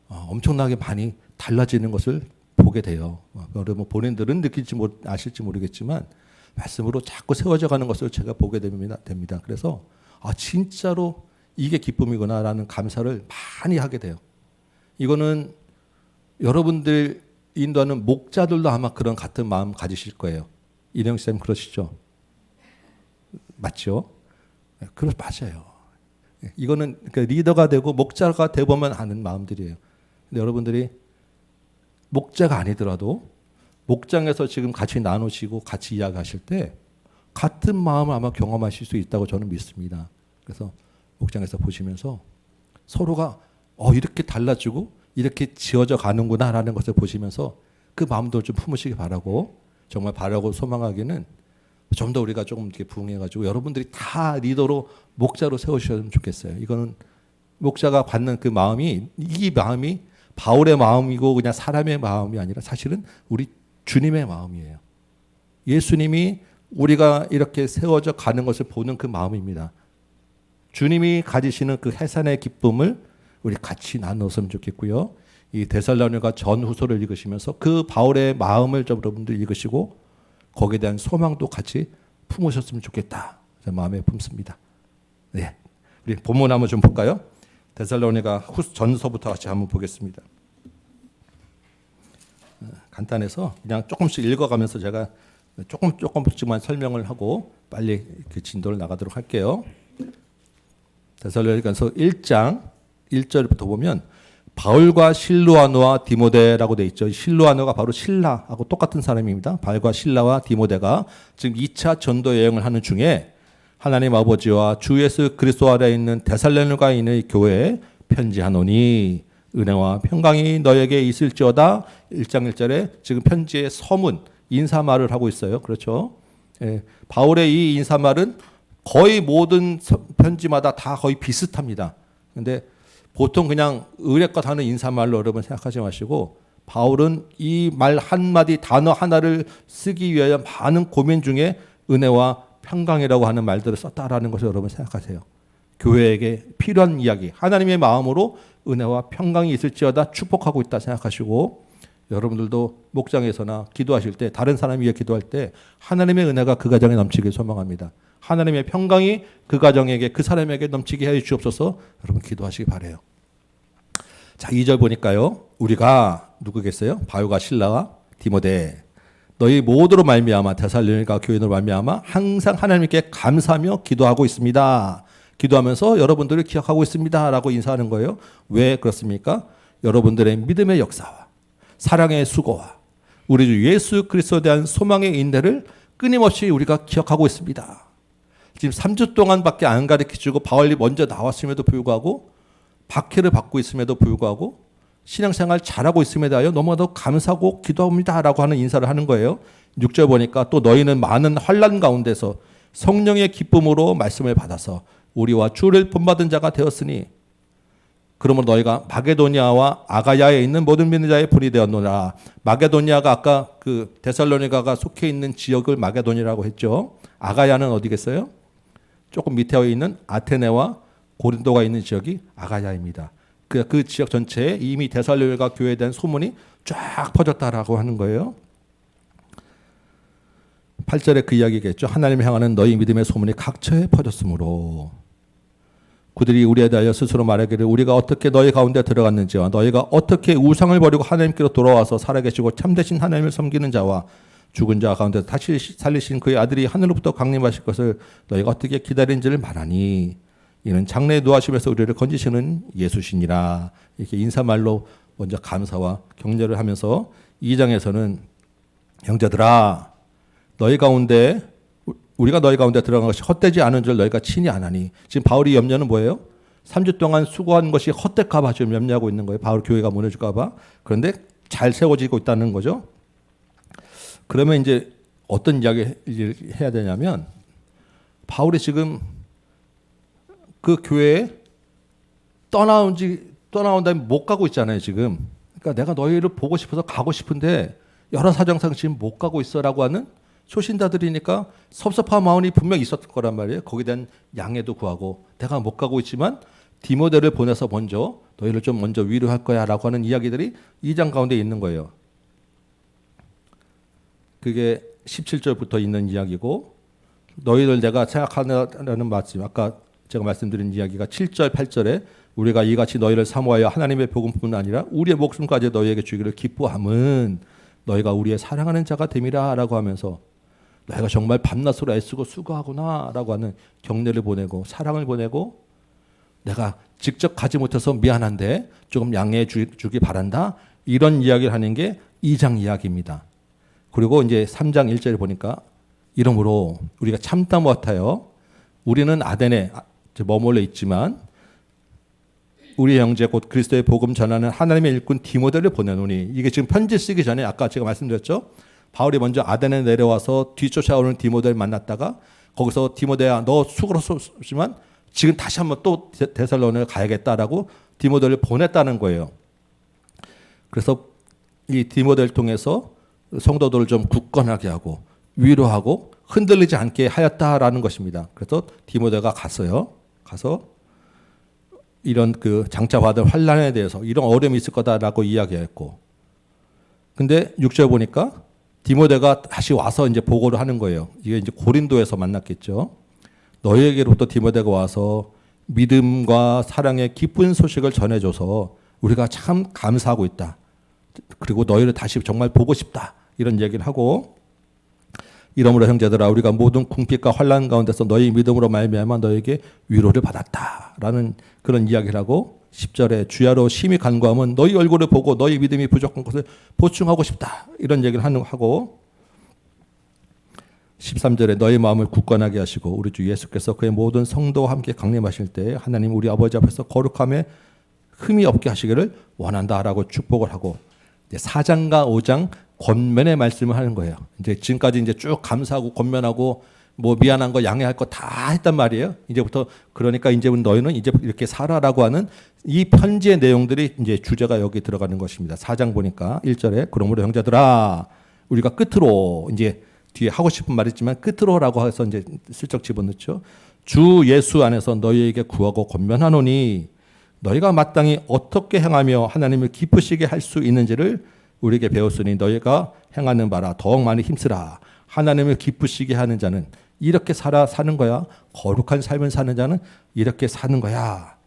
엄청나게 많이 달라지는 것을 보게 돼요. 여러분 본인들은 아실지 모르겠지만 말씀으로 자꾸 세워져 가는 것을 제가 보게 됩니다. 그래서 진짜로 이게 기쁨이구나라는 감사를 많이 하게 돼요. 이거는 여러분들 인도하는 목자들도 아마 그런 같은 마음 가지실 거예요. 이령 쌤 그러시죠? 맞죠? 맞아요. 이거는 리더가 되고 목자가 되보면 하는 마음들이에요. 근데 여러분들이 목자가 아니더라도 목장에서 지금 같이 나누시고 같이 이야기하실 때 같은 마음을 아마 경험하실 수 있다고 저는 믿습니다. 그래서 목장에서 보시면서 서로가 이렇게 달라지고 이렇게 지어져 가는구나라는 것을 보시면서 그 마음도 좀 품으시기 바라고, 정말 바라고 소망하기는 좀 더 우리가 조금 이렇게 부응해가지고 여러분들이 다 리더로 목자로 세우셨으면 좋겠어요. 이거는 목자가 받는 그 마음이, 이 마음이 바울의 마음이고 그냥 사람의 마음이 아니라 사실은 우리 주님의 마음이에요. 예수님이 우리가 이렇게 세워져 가는 것을 보는 그 마음입니다. 주님이 가지시는 그 해산의 기쁨을 우리 같이 나눴으면 좋겠고요. 이 데살로니가 전후서를 읽으시면서 그 바울의 마음을 좀 여러분들 읽으시고 거기에 대한 소망도 같이 품으셨으면 좋겠다. 제 마음에 품습니다. 네, 우리 본문 한번 좀 볼까요? 데살로니가 전서부터 같이 한번 보겠습니다. 간단해서 그냥 조금씩 읽어가면서 제가 조금씩만 설명을 하고 빨리 그 진도를 나가도록 할게요. 데살로니가서 1장 1절부터 보면 바울과 실루아노와 디모데라고 돼 있죠. 실루아노가 바로 신라하고 똑같은 사람입니다. 바울과 신라와 디모데가 지금 2차 전도 여행을 하는 중에 하나님 아버지와 주 예수 그리스도 아래 있는 데살로니가에 있는 교회에 편지하노니 은혜와 평강이 너에게 있을지어다. 1장 1절에 지금 편지의 서문, 인사말을 하고 있어요. 그렇죠? 바울의 이 인사말은 거의 모든 편지마다 다 거의 비슷합니다. 근데 보통 그냥 의례껏 하는 인사말로 여러분 생각하지 마시고 바울은 이 말 한마디 단어 하나를 쓰기 위하여 많은 고민 중에 은혜와 평강이라고 하는 말들을 썼다라는 것을 여러분 생각하세요. 교회에게 필요한 이야기, 하나님의 마음으로 은혜와 평강이 있을지어다 축복하고 있다 생각하시고, 여러분들도 목장에서나 기도하실 때, 다른 사람 위해 기도할 때 하나님의 은혜가 그 가정에 넘치길 소망합니다. 하나님의 평강이 그 가정에게, 그 사람에게 넘치게 해 주옵소서. 여러분 기도하시기 바라요. 자, 2절 보니까요. 우리가 누구겠어요? 바울과 실라와 디모데 너희 모두로 말미암아 데살로니가 교인으로 말미암아 항상 하나님께 감사하며 기도하고 있습니다. 기도하면서 여러분들을 기억하고 있습니다라고 인사하는 거예요. 왜 그렇습니까? 여러분들의 믿음의 역사와 사랑의 수고와 우리 주 예수 그리스도에 대한 소망의 인내를 끊임없이 우리가 기억하고 있습니다. 지금 3주 동안밖에 안 가르쳐주고 바울이 먼저 나왔음에도 불구하고 박해를 받고 있음에도 불구하고 신앙생활 잘하고 있음에 대하여 너무나도 감사하고 기도합니다라고 하는 인사를 하는 거예요. 6절 보니까 또 너희는 많은 환난 가운데서 성령의 기쁨으로 말씀을 받아서 우리와 주를 본받은 자가 되었으니 그러므로 너희가 마게도니아와 아가야에 있는 모든 믿는 자의 본이 되었노라. 마게도니아가 아까 그 데살로니가가 속해 있는 지역을 마게도니아라고 했죠. 아가야는 어디겠어요? 조금 밑에 있는 아테네와 고린도가 있는 지역이 아가야입니다. 그 지역 전체에 이미 데살로니가 교회에 대한 소문이 쫙 퍼졌다라고 하는 거예요. 8절에 그 이야기겠죠. 하나님을 향하는 너희 믿음의 소문이 각처에 퍼졌으므로 그들이 우리에 대하여 스스로 말하기를 우리가 어떻게 너희 가운데 들어갔는지와 너희가 어떻게 우상을 버리고 하나님께로 돌아와서 살아계시고 참되신 하나님을 섬기는 자와 죽은 자 가운데 다시 살리신 그의 아들이 하늘로부터 강림하실 것을 너희가 어떻게 기다린지를 말하니 이는 장래에 노하심에서 우리를 건지시는 예수시니라. 이렇게 인사말로 먼저 감사와 격려를 하면서 2장에서는 형제들아 너희 가운데 우리가 너희 가운데 들어간 것이 헛되지 않은 줄 너희가 친히 아나니. 지금 바울이 염려는 뭐예요? 3주 동안 수고한 것이 헛될까 봐 지금 염려하고 있는 거예요. 바울 교회가 무너질까 봐. 그런데 잘 세워지고 있다는 거죠. 그러면 이제 어떤 이야기를 해야 되냐면 바울이 지금 그 교회에 떠나온 다음에 못 가고 있잖아요, 지금. 그러니까 내가 너희를 보고 싶어서 가고 싶은데 여러 사정상 지금 못 가고 있어라고 하는 초신자들이니까 섭섭한 마음이 분명히 있었을 거란 말이에요. 거기에 대한 양해도 구하고 내가 못 가고 있지만 디모데를 보내서 먼저 너희를 좀 먼저 위로할 거야라고 하는 이야기들이 2장 가운데 있는 거예요. 그게 17절부터 있는 이야기고 너희를 내가 생각하는 말씀 아까 제가 말씀드린 이야기가 7절 8절에 우리가 이같이 너희를 사모하여 하나님의 복음뿐 아니라 우리의 목숨까지 너희에게 주기를 기뻐함은 너희가 우리의 사랑하는 자가 됨이라 라고 하면서 너희가 정말 밤낮으로 애쓰고 수고하구나 라고 하는 격려를 보내고 사랑을 보내고 내가 직접 가지 못해서 미안한데 조금 양해해 주기 바란다 이런 이야기를 하는 게 2장 이야기입니다. 그리고 이제 3장 1절에 보니까 이러므로 우리가 참다 못하여 우리는 아덴에 머물러 있지만 우리 형제 곧 그리스도의 복음 전하는 하나님의 일꾼 디모데를 보내노니 이게 지금 편지 쓰기 전에 아까 제가 말씀드렸죠. 바울이 먼저 아덴에 내려와서 뒤쫓아오는 디모데를 만났다가 거기서 디모데야 너 수고했지만 지금 다시 한번 또 데살로니가를 가야겠다라고 디모데를 보냈다는 거예요. 그래서 이 디모데를 통해서 성도들을 좀 굳건하게 하고 위로하고 흔들리지 않게 하였다라는 것입니다. 그래서 디모데가 갔어요. 가서 이런 그 장차 받을 환난에 대해서 이런 어려움이 있을 거다라고 이야기했고, 근데 6절 보니까 디모데가 다시 와서 이제 보고를 하는 거예요. 이게 이제 고린도에서 만났겠죠. 너희에게로부터 디모데가 와서 믿음과 사랑의 기쁜 소식을 전해줘서 우리가 참 감사하고 있다. 그리고 너희를 다시 정말 보고 싶다. 이런 얘기를 하고, 이러므로 형제들아 우리가 모든 궁핍과 환난 가운데서 너희 믿음으로 말미암아 너에게 위로를 받았다라는 그런 이야기를 하고 10절에 주야로 심히 간구하면 너희 얼굴을 보고 너희 믿음이 부족한 것을 보충하고 싶다 이런 얘기를 하고 13절에 너희 마음을 굳건하게 하시고 우리 주 예수께서 그의 모든 성도와 함께 강림하실 때 하나님 우리 아버지 앞에서 거룩함에 흠이 없게 하시기를 원한다라고 축복을 하고 4장과 5장 권면의 말씀을 하는 거예요. 이제 지금까지 이제 쭉 감사하고 권면하고 뭐 미안한 거 양해할 거 다 했단 말이에요. 이제부터 그러니까 이제 너희는 이제 이렇게 살아라고 하는 이 편지의 내용들이 이제 주제가 여기 들어가는 것입니다. 4장 보니까 1절에 그러므로 형제들아 우리가 끝으로 이제 뒤에 하고 싶은 말이지만 끝으로라고 해서 이제 슬쩍 집어넣죠. 주 예수 안에서 너희에게 구하고 권면하노니 너희가 마땅히 어떻게 행하며 하나님을 기쁘시게 할 수 있는지를 우리에게 배웠으니 너희가 행하는 바라 더욱 많이 힘쓰라. 하나님을 기쁘시게 하는 자는 이렇게 사는 거야. 거룩한 삶을 사는 자는 이렇게 사는 거야.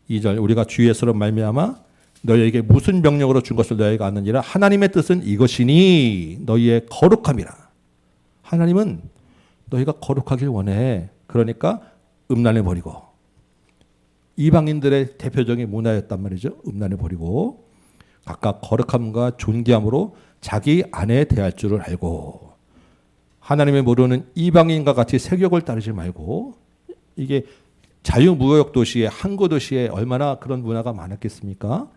2절 우리가 주 예수로 말미암아 너희에게 무슨 명령으로 준 것을 너희가 아느니라. 하나님의 뜻은 이것이니 너희의 거룩함이라. 하나님은 너희가 거룩하길 원해. 그러니까 음란을 버리고 이방인들의 대표적인 문화였단 말이죠. 음란을 버리고 각각 거룩함과 존귀함으로 자기 아내에 대할 줄을 알고 하나님의 모르는 이방인과 같이 세격을 따르지 말고 이게 자유무역 도시에 항구 도시에 얼마나 그런 문화가 많았겠습니까?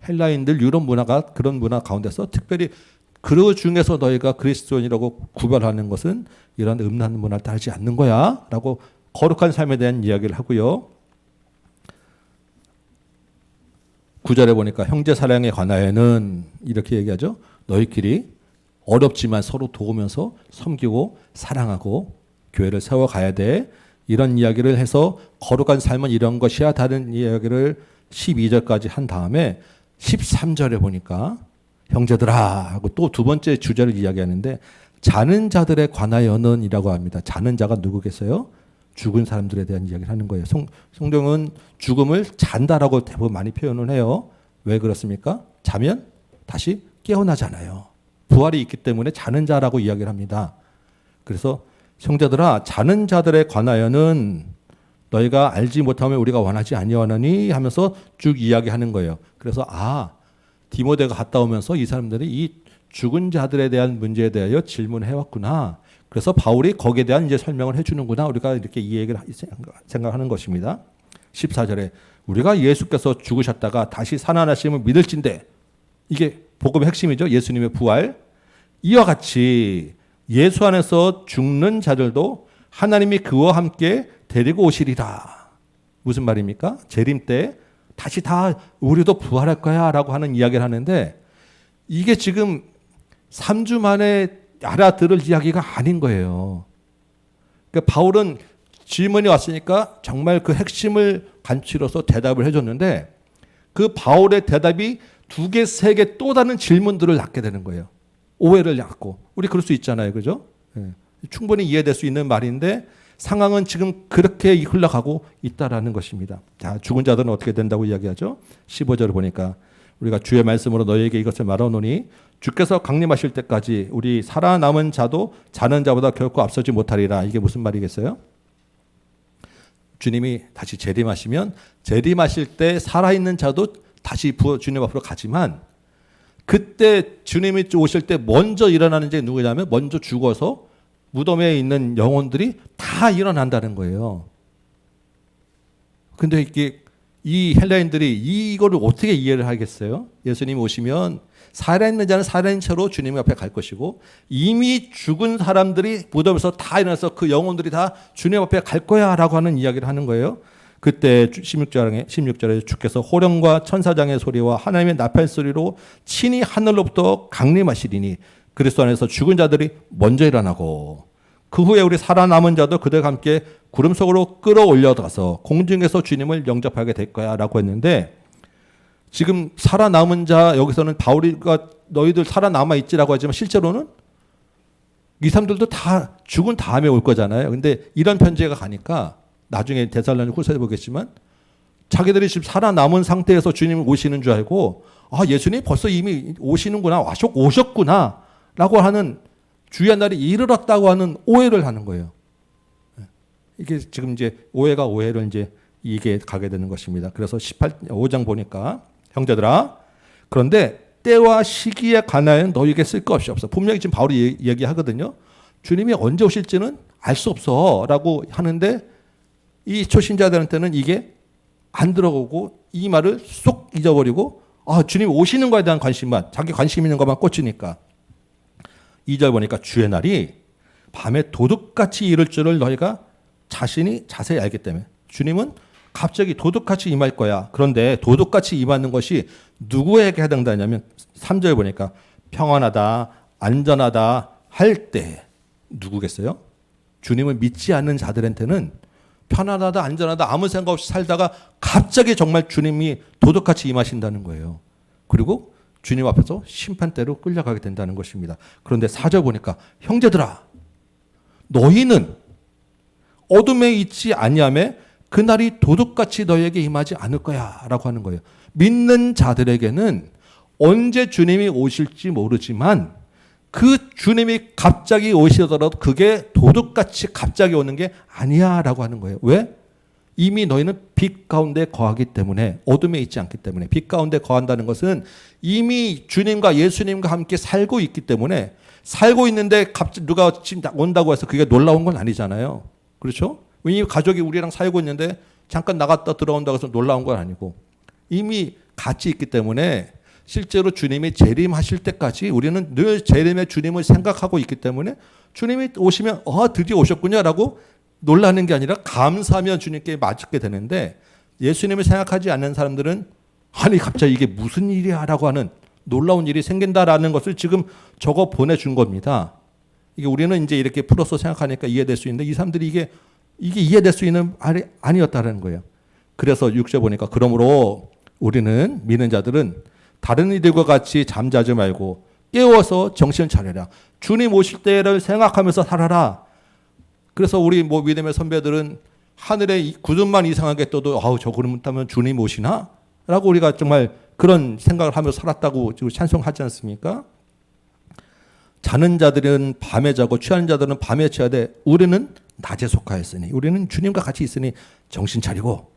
헬라인들 유럽 문화가 그런 문화 가운데서 특별히 그 중에서 너희가 그리스도인이라고 구별하는 것은 이런 음란 문화를 따르지 않는 거야 라고 거룩한 삶에 대한 이야기를 하고요. 9절에 보니까 형제 사랑에 관하여는 이렇게 얘기하죠. 너희끼리 어렵지만 서로 도우면서 섬기고 사랑하고 교회를 세워가야 돼. 이런 이야기를 해서 거룩한 삶은 이런 것이야. 다른 이야기를 12절까지 한 다음에 13절에 보니까 형제들아 하고 또 두 번째 주제를 이야기하는데 자는 자들에 관하여는 이라고 합니다. 자는 자가 누구겠어요? 죽은 사람들에 대한 이야기를 하는 거예요. 성경은 죽음을 잔다라고 대부분 많이 표현을 해요. 왜 그렇습니까? 자면 다시 깨어나잖아요. 부활이 있기 때문에 자는 자라고 이야기를 합니다. 그래서 형제들아 자는 자들에 관하여는 너희가 알지 못하면 우리가 원하지 아니하느니 하면서 쭉 이야기하는 거예요. 그래서 디모데가 갔다 오면서 이 사람들이 이 죽은 자들에 대한 문제에 대하여 질문해 왔구나. 그래서 바울이 거기에 대한 이제 설명을 해주는구나. 우리가 이렇게 이 얘기를 생각하는 것입니다. 14절에 우리가 예수께서 죽으셨다가 다시 살아나심을 믿을진대. 이게 복음의 핵심이죠. 예수님의 부활. 이와 같이 예수 안에서 죽는 자들도 하나님이 그와 함께 데리고 오시리라. 무슨 말입니까? 재림 때 다시 다 우리도 부활할 거야 라고 하는 이야기를 하는데, 이게 지금 3주 만에 알아들을 이야기가 아닌 거예요. 그러니까 바울은 질문이 왔으니까 정말 그 핵심을 간추려서 대답을 해줬는데, 그 바울의 대답이 2개, 3개 또 다른 질문들을 낳게 되는 거예요. 오해를 낳고. 우리 그럴 수 있잖아요. 그죠? 충분히 이해될 수 있는 말인데 상황은 지금 그렇게 흘러가고 있다라는 것입니다. 자, 죽은 자들은 어떻게 된다고 이야기하죠? 15절을 보니까 우리가 주의 말씀으로 너희에게 이것을 말하노니 주께서 강림하실 때까지 우리 살아남은 자도 자는 자보다 결코 앞서지 못하리라. 이게 무슨 말이겠어요? 주님이 다시 재림하시면 재림하실 때 살아있는 자도 다시 주님 앞으로 가지만, 그때 주님이 오실 때 먼저 일어나는 게 누구냐면 먼저 죽어서 무덤에 있는 영혼들이 다 일어난다는 거예요. 근데 이게 이 헬라인들이 이거를 어떻게 이해를 하겠어요? 예수님이 오시면 살아있는 자는 살아있는 채로 주님 앞에 갈 것이고, 이미 죽은 사람들이 무덤에서 다 일어나서 그 영혼들이 다 주님 앞에 갈 거야 라고 하는 이야기를 하는 거예요. 그때 16절에 주께서 호령과 천사장의 소리와 하나님의 나팔 소리로 친히 하늘로부터 강림하시리니 그리스도 안에서 죽은 자들이 먼저 일어나고, 그 후에 우리 살아남은 자도 그들과 함께 구름 속으로 끌어올려가서 공중에서 주님을 영접하게 될 거야 라고 했는데, 지금 살아남은 자, 여기서는 바울이가 너희들 살아남아 있지라고 하지만 실제로는 이 사람들도 다 죽은 다음에 올 거잖아요. 근데 이런 편지가 가니까 나중에 데살로니가 후서에 보겠지만 자기들이 지금 살아남은 상태에서 주님 오시는 줄 알고, 아, 예수님 벌써 이미 오시는구나, 오셨구나 라고 하는, 주의 날이 이르렀다고 하는 오해를 하는 거예요. 이게 지금 이제 오해가 오해를 이제 이게 가게 되는 것입니다. 그래서 5장 보니까 형제들아, 그런데 때와 시기에 관하여 너희에게 쓸 것 없이 없어. 분명히 지금 바울이 얘기하거든요. 주님이 언제 오실지는 알 수 없어 라고 하는데, 이 초신자들한테는 이게 안 들어오고 이 말을 쏙 잊어버리고, 아, 주님 오시는 거에 대한 관심만, 자기 관심 있는 것만 꽂히니까. 2절 보니까 주의 날이 밤에 도둑같이 이를 줄을 너희가 자신이 자세히 알기 때문에. 주님은 갑자기 도둑같이 임할 거야. 그런데 도둑같이 임하는 것이 누구에게 해당되냐면 3절 보니까 평안하다, 안전하다 할 때. 누구겠어요? 주님을 믿지 않는 자들한테는 편안하다, 안전하다, 아무 생각 없이 살다가 갑자기 정말 주님이 도둑같이 임하신다는 거예요. 그리고 주님 앞에서 심판대로 끌려가게 된다는 것입니다. 그런데 4절 보니까 형제들아, 너희는 어둠에 있지 아니하매 그날이 도둑같이 너희에게 임하지 않을 거야 라고 하는 거예요. 믿는 자들에게는 언제 주님이 오실지 모르지만 그 주님이 갑자기 오시더라도 그게 도둑같이 갑자기 오는 게 아니야 라고 하는 거예요. 왜? 이미 너희는 빛 가운데 거하기 때문에, 어둠에 있지 않기 때문에. 빛 가운데 거한다는 것은 이미 주님과 예수님과 함께 살고 있기 때문에, 살고 있는데 갑자기 누가 온다고 해서 그게 놀라운 건 아니잖아요. 그렇죠? 왜냐하면 가족이 우리랑 살고 있는데 잠깐 나갔다 들어온다고 해서 놀라운 건 아니고, 이미 같이 있기 때문에 실제로 주님이 재림하실 때까지 우리는 늘 재림의 주님을 생각하고 있기 때문에, 주님이 오시면 드디어 오셨군요라고 놀라는 게 아니라 감사하며 주님께 맞게 되는데, 예수님을 생각하지 않는 사람들은 아니 갑자기 이게 무슨 일이야 라고 하는 놀라운 일이 생긴다라는 것을 지금 적어 보내준 겁니다. 이게 우리는 이제 이렇게 풀어서 생각하니까 이해될 수 있는데, 이 사람들이 이게 이해될 수 있는 말이 아니었다는 거예요. 그래서 6절 보니까 그러므로 우리는 믿는 자들은 다른 이들과 같이 잠자지 말고 깨워서 정신을 차려라. 주님 오실 때를 생각하면서 살아라. 그래서 우리 믿음의 선배들은 하늘에 구름만 이상하게 떠도 저 구름 타면 주님 오시나? 라고 우리가 정말 그런 생각을 하면서 살았다고 지금 찬송하지 않습니까? 자는 자들은 밤에 자고 취하는 자들은 밤에 취하되 우리는 낮에 속하였으니, 우리는 주님과 같이 있으니 정신 차리고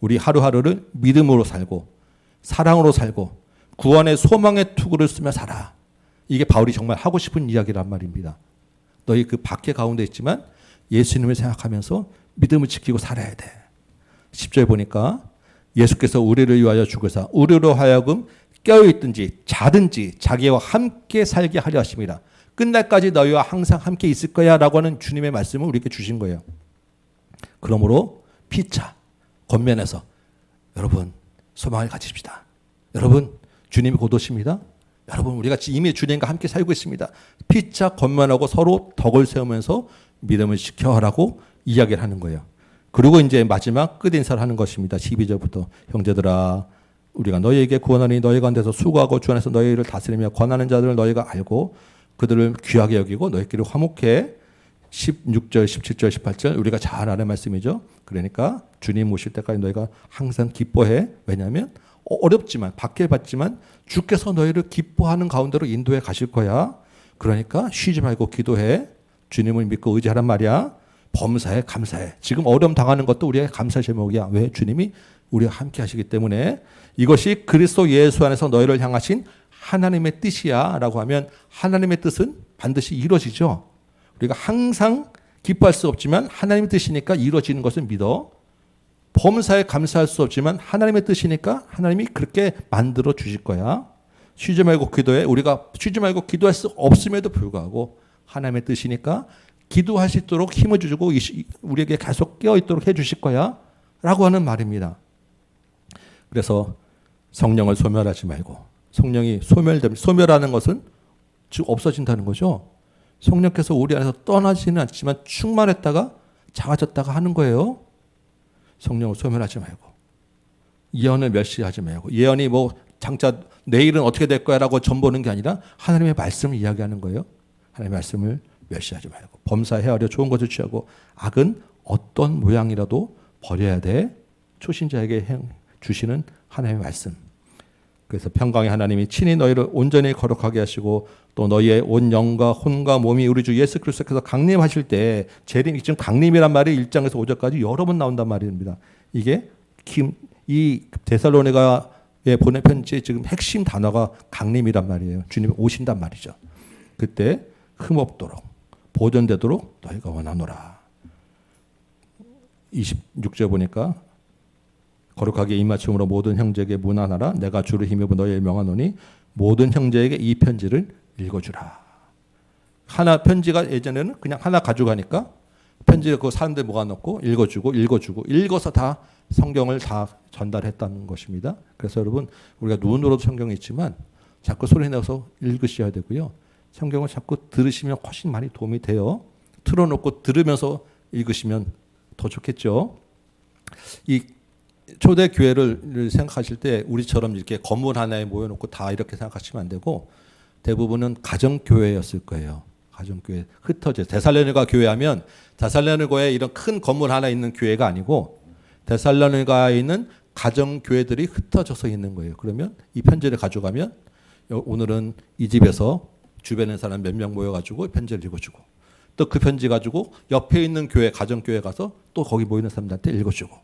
우리 하루하루를 믿음으로 살고 사랑으로 살고 구원의 소망의 투구를 쓰며 살아. 이게 바울이 정말 하고 싶은 이야기란 말입니다. 너희 그 박해 가운데 있지만 예수님을 생각하면서 믿음을 지키고 살아야 돼. 10절 보니까 예수께서 우리를 위하여 죽으사 우리로 하여금 깨어있든지 자든지 자기와 함께 살게 하려 하십니다. 끝날까지 너희와 항상 함께 있을 거야 라고 하는 주님의 말씀을 우리에게 주신 거예요. 그러므로 피차 권면해서 여러분 소망을 가지십시다. 여러분 주님이 곧 오십니다. 여러분 우리가 이미 주님과 함께 살고 있습니다. 피차 권면하고 서로 덕을 세우면서 믿음을 지켜라고 이야기를 하는 거예요. 그리고 이제 마지막 끝인사를 하는 것입니다. 12절부터 형제들아 우리가 너희에게 구원하니 너희 가운데서 수고하고 주 안에서 너희를 다스리며 권하는 자들을 너희가 알고 그들을 귀하게 여기고 너희끼리 화목해. 16절, 17절, 18절 우리가 잘 아는 말씀이죠. 그러니까 주님 오실 때까지 너희가 항상 기뻐해. 왜냐하면 어렵지만 박해받지만 주께서 너희를 기뻐하는 가운데로 인도해 가실 거야. 그러니까 쉬지 말고 기도해. 주님을 믿고 의지하란 말이야. 범사에 감사해. 지금 어려움 당하는 것도 우리의 감사 제목이야. 왜? 주님이 우리와 함께 하시기 때문에. 이것이 그리스도 예수 안에서 너희를 향하신 하나님의 뜻이야 라고 하면 하나님의 뜻은 반드시 이루어지죠. 우리가 항상 기뻐할 수 없지만 하나님의 뜻이니까 이루어지는 것을 믿어. 범사에 감사할 수 없지만 하나님의 뜻이니까 하나님이 그렇게 만들어 주실 거야. 쉬지 말고 기도해. 우리가 쉬지 말고 기도할 수 없음에도 불구하고 하나님의 뜻이니까 기도할 수 있도록 힘을 주시고 우리에게 계속 깨어있도록 해주실 거야 라고 하는 말입니다. 그래서 성령을 소멸하지 말고 성령이 소멸하는 것은 즉 없어진다는 거죠. 성령께서 우리 안에서 떠나지는 않지만 충만했다가 작아졌다가 하는 거예요. 성령을 소멸하지 말고 예언을 멸시하지 말고 예언이 뭐 장차 내일은 어떻게 될 거야 라고 전보는 게 아니라 하나님의 말씀을 이야기하는 거예요. 하나님의 말씀을 멸시하지 말고 범사 헤아려 좋은 것을 취하고 악은 어떤 모양이라도 버려야 돼. 초신자에게 주시는 하나님의 말씀. 그래서 평강의 하나님이 친히 너희를 온전히 거룩하게 하시고 또 너희의 온 영과 혼과 몸이 우리 주 예수 그리스도께서 강림하실 때 재림, 지금 강림이란 말이 1장에서 5절까지 여러 번 나온단 말입니다. 이게 이 데살로니가에 보낸 편지의 지금 핵심 단어가 강림이란 말이에요. 주님이 오신단 말이죠. 그때 흠없도록 보존되도록 너희가 원하노라. 26절 보니까 거룩하게 입맞춤으로 모든 형제에게 문안하라. 내가 주를 힘입어 너희를 명하노니 모든 형제에게 이 편지를 읽어주라. 하나 편지가 예전에는 그냥 하나 가져가니까 편지를 그 사람들 모아놓고 읽어주고 읽어서 다 성경을 다 전달했다는 것입니다. 그래서 여러분 우리가 눈으로도 성경이 있지만 자꾸 소리 내서 읽으셔야 되고요. 성경을 자꾸 들으시면 훨씬 많이 도움이 돼요. 틀어놓고 들으면서 읽으시면 더 좋겠죠. 이 초대 교회를 생각하실 때 우리처럼 이렇게 건물 하나에 모여놓고 다 이렇게 생각하시면 안 되고 대부분은 가정교회였을 거예요. 가정교회 흩어져. 데살로니가 교회하면 데살로니가에 이런 큰 건물 하나 있는 교회가 아니고 데살로니가에 있는 가정교회들이 흩어져서 있는 거예요. 그러면 이 편지를 가져가면 오늘은 이 집에서 주변에 사람 몇 명 모여가지고 편지를 읽어주고 또 그 편지 가지고 옆에 있는 교회 가정교회 가서 또 거기 모이는 사람들한테 읽어주고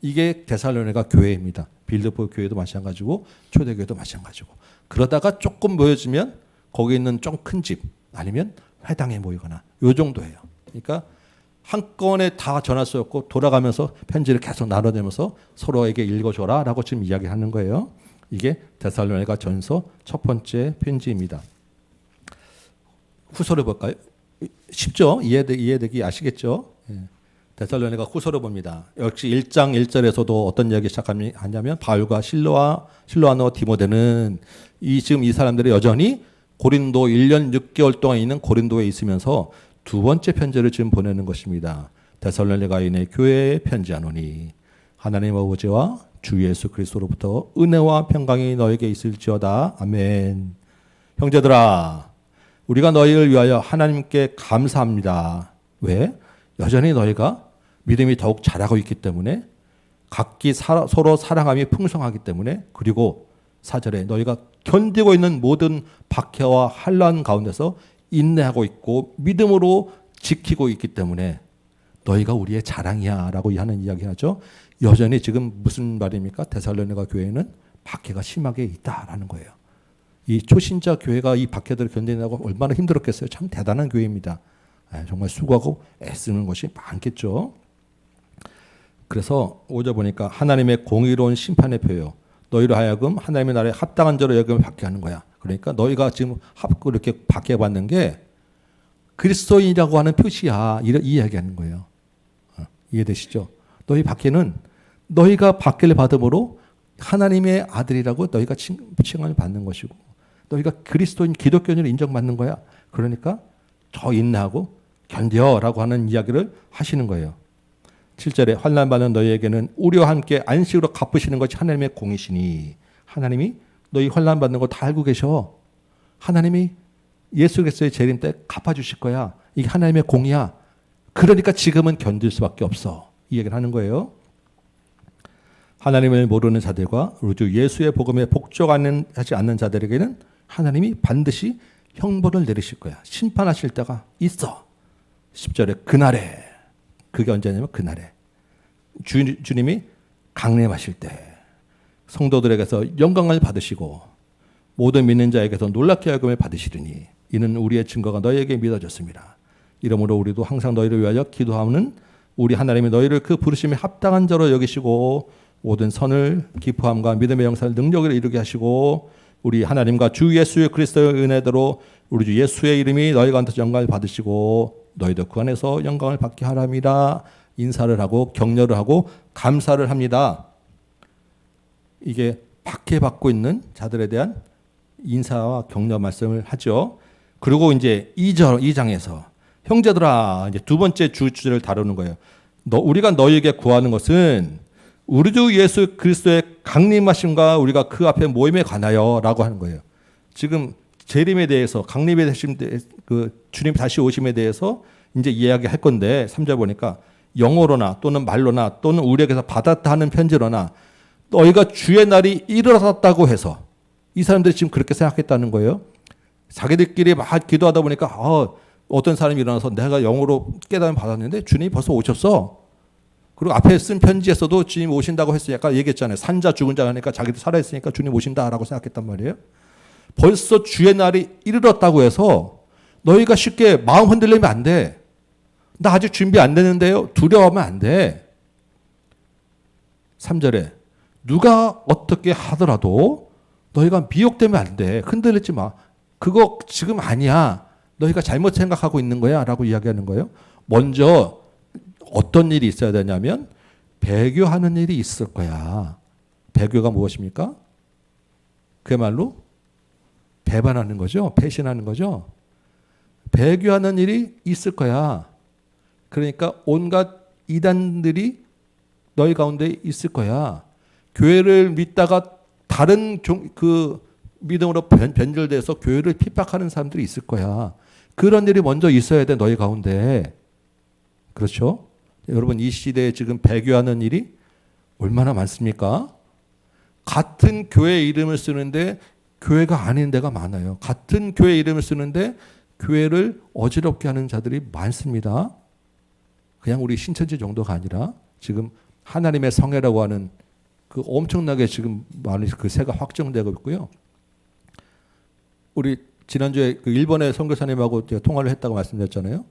이게 데살로니가 교회입니다. 빌립보 교회도 마찬가지고 초대교회도 마찬가지고 그러다가 조금 모여지면 거기 있는 좀 큰 집 아니면 회당에 모이거나 요 정도예요. 그러니까 한꺼번에 다 전할 수 없고 돌아가면서 편지를 계속 나눠내면서 서로에게 읽어줘라 라고 지금 이야기하는 거예요. 이게 데살로니가 전서 첫 번째 편지입니다. 후서를 볼까요? 쉽죠? 이해되기 아시겠죠? 데살로니가 후서를 봅니다. 역시 1장 1절에서도 어떤 이야기 시작하냐면 바울과 실로아노 디모데는 지금 이 사람들이 여전히 고린도 1년 6개월 동안 있는 고린도에 있으면서 두 번째 편지를 지금 보내는 것입니다. 데살로니가인의 교회에 편지하노니 하나님 아버지와 주 예수 그리스도로부터 은혜와 평강이 너에게 있을지어다. 아멘. 형제들아 우리가 너희를 위하여 하나님께 감사합니다. 왜? 여전히 너희가 믿음이 더욱 자라고 있기 때문에 각기 서로 사랑함이 풍성하기 때문에 그리고 4절에 너희가 견디고 있는 모든 박해와 환난 가운데서 인내하고 있고 믿음으로 지키고 있기 때문에 너희가 우리의 자랑이야 라고 하는 이야기하죠. 여전히 지금 무슨 말입니까? 데살로니가 교회는 박해가 심하게 있다라는 거예요. 이 초신자 교회가 이 박해들을 견디느라고 얼마나 힘들었겠어요. 참 대단한 교회입니다. 정말 수고하고 애쓰는 것이 많겠죠. 그래서 5절 보니까 하나님의 공의로운 심판의 표요. 너희로 하여금 하나님의 나라에 합당한 자로 여김을 받게 하는 거야. 그러니까 너희가 지금 이렇게 받게 받는 게 그리스도인이라고 하는 표시야. 이 이야기하는 거예요. 이해되시죠? 너희 받기는 너희가 받기를 받음으로 하나님의 아들이라고 너희가 칭함을 받는 것이고 너희가 그리스도인 기독교인으로 인정받는 거야. 그러니까 더 인내하고 견뎌라고 하는 이야기를 하시는 거예요. 7절에 환난 받는 너희에게는 우리와 함께 안식으로 갚으시는 것이 하나님의 공이시니 하나님이 너희 환난 받는 거 다 알고 계셔. 하나님이 예수 그리스도의 재림 때 갚아주실 거야. 이게 하나님의 공이야. 그러니까 지금은 견딜 수밖에 없어. 이 얘기를 하는 거예요. 하나님을 모르는 자들과 우리 주 예수의 복음에 복종하지 않는 자들에게는 하나님이 반드시 형벌을 내리실 거야. 심판하실 때가 있어. 10절에 그날에, 그게 언제냐면 그날에 주님이 강림하실 때 성도들에게서 영광을 받으시고 모든 믿는 자에게서 놀랍게 하여금을 받으시리니 이는 우리의 증거가 너희에게 믿어졌습니다. 이러므로 우리도 항상 너희를 위하여 기도하는 우리 하나님이 너희를 그 부르심에 합당한 자로 여기시고 모든 선을 기뻐함과 믿음의 영상을 능력을 이루게 하시고 우리 하나님과 주 예수 그리스도의 은혜대로 우리 주 예수의 이름이 너희 가운데서 영광을 받으시고 너희도 그 안에서 영광을 받게 하랍니다. 인사를 하고 격려를 하고 감사를 합니다. 이게 받게 받고 있는 자들에 대한 인사와 격려 말씀을 하죠. 그리고 이제 2장에서 형제들아 이제 두 번째 주제를 다루는 거예요. 우리가 너희에게 구하는 것은 우리 주 예수 그리스도의 강림하심과 우리가 그 앞에 모임에 관하여라고 하는 거예요. 지금 재림에 대해서 강림에 대하심 그 주님 다시 오심에 대해서 이제 이야기할 건데 3절 보니까 영어로나 또는 말로나 또는 우리에게서 받았다 하는 편지로나 너희가 주의 날이 이르렀다고 해서 이 사람들이 지금 그렇게 생각했다는 거예요. 자기들끼리 막 기도하다 보니까 어떤 사람이 일어나서 내가 영어로 깨달음 받았는데 주님이 벌써 오셨어. 그리고 앞에 쓴 편지에서도 주님 오신다고 했어요. 아까 얘기했잖아요. 산자 죽은 자 하니까 자기도 살아있으니까 주님 오신다라고 생각했단 말이에요. 벌써 주의 날이 이르렀다고 해서 너희가 쉽게 마음 흔들리면 안 돼. 나 아직 준비 안 됐는데요. 두려워하면 안 돼. 3절에 누가 어떻게 하더라도 너희가 미혹되면 안 돼. 흔들리지 마. 그거 지금 아니야. 너희가 잘못 생각하고 있는 거야 라고 이야기하는 거예요. 먼저 어떤 일이 있어야 되냐면 배교하는 일이 있을 거야. 배교가 무엇입니까? 그야말로 배반하는 거죠. 배신하는 거죠. 배교하는 일이 있을 거야. 그러니까 온갖 이단들이 너희 가운데 있을 거야. 교회를 믿다가 다른 그 믿음으로 변절돼서 교회를 핍박하는 사람들이 있을 거야. 그런 일이 먼저 있어야 돼, 너희 가운데. 그렇죠? 여러분, 이 시대에 지금 배교하는 일이 얼마나 많습니까? 같은 교회 이름을 쓰는데 교회가 아닌 데가 많아요. 같은 교회 이름을 쓰는데 교회를 어지럽게 하는 자들이 많습니다. 그냥 우리 신천지 정도가 아니라 지금 하나님의 성회라고 하는 그 엄청나게 지금 많은 그 새가 확정되고 있고요. 우리 지난주에 그 일본의 선교사님하고 제가 통화를 했다고 말씀드렸잖아요.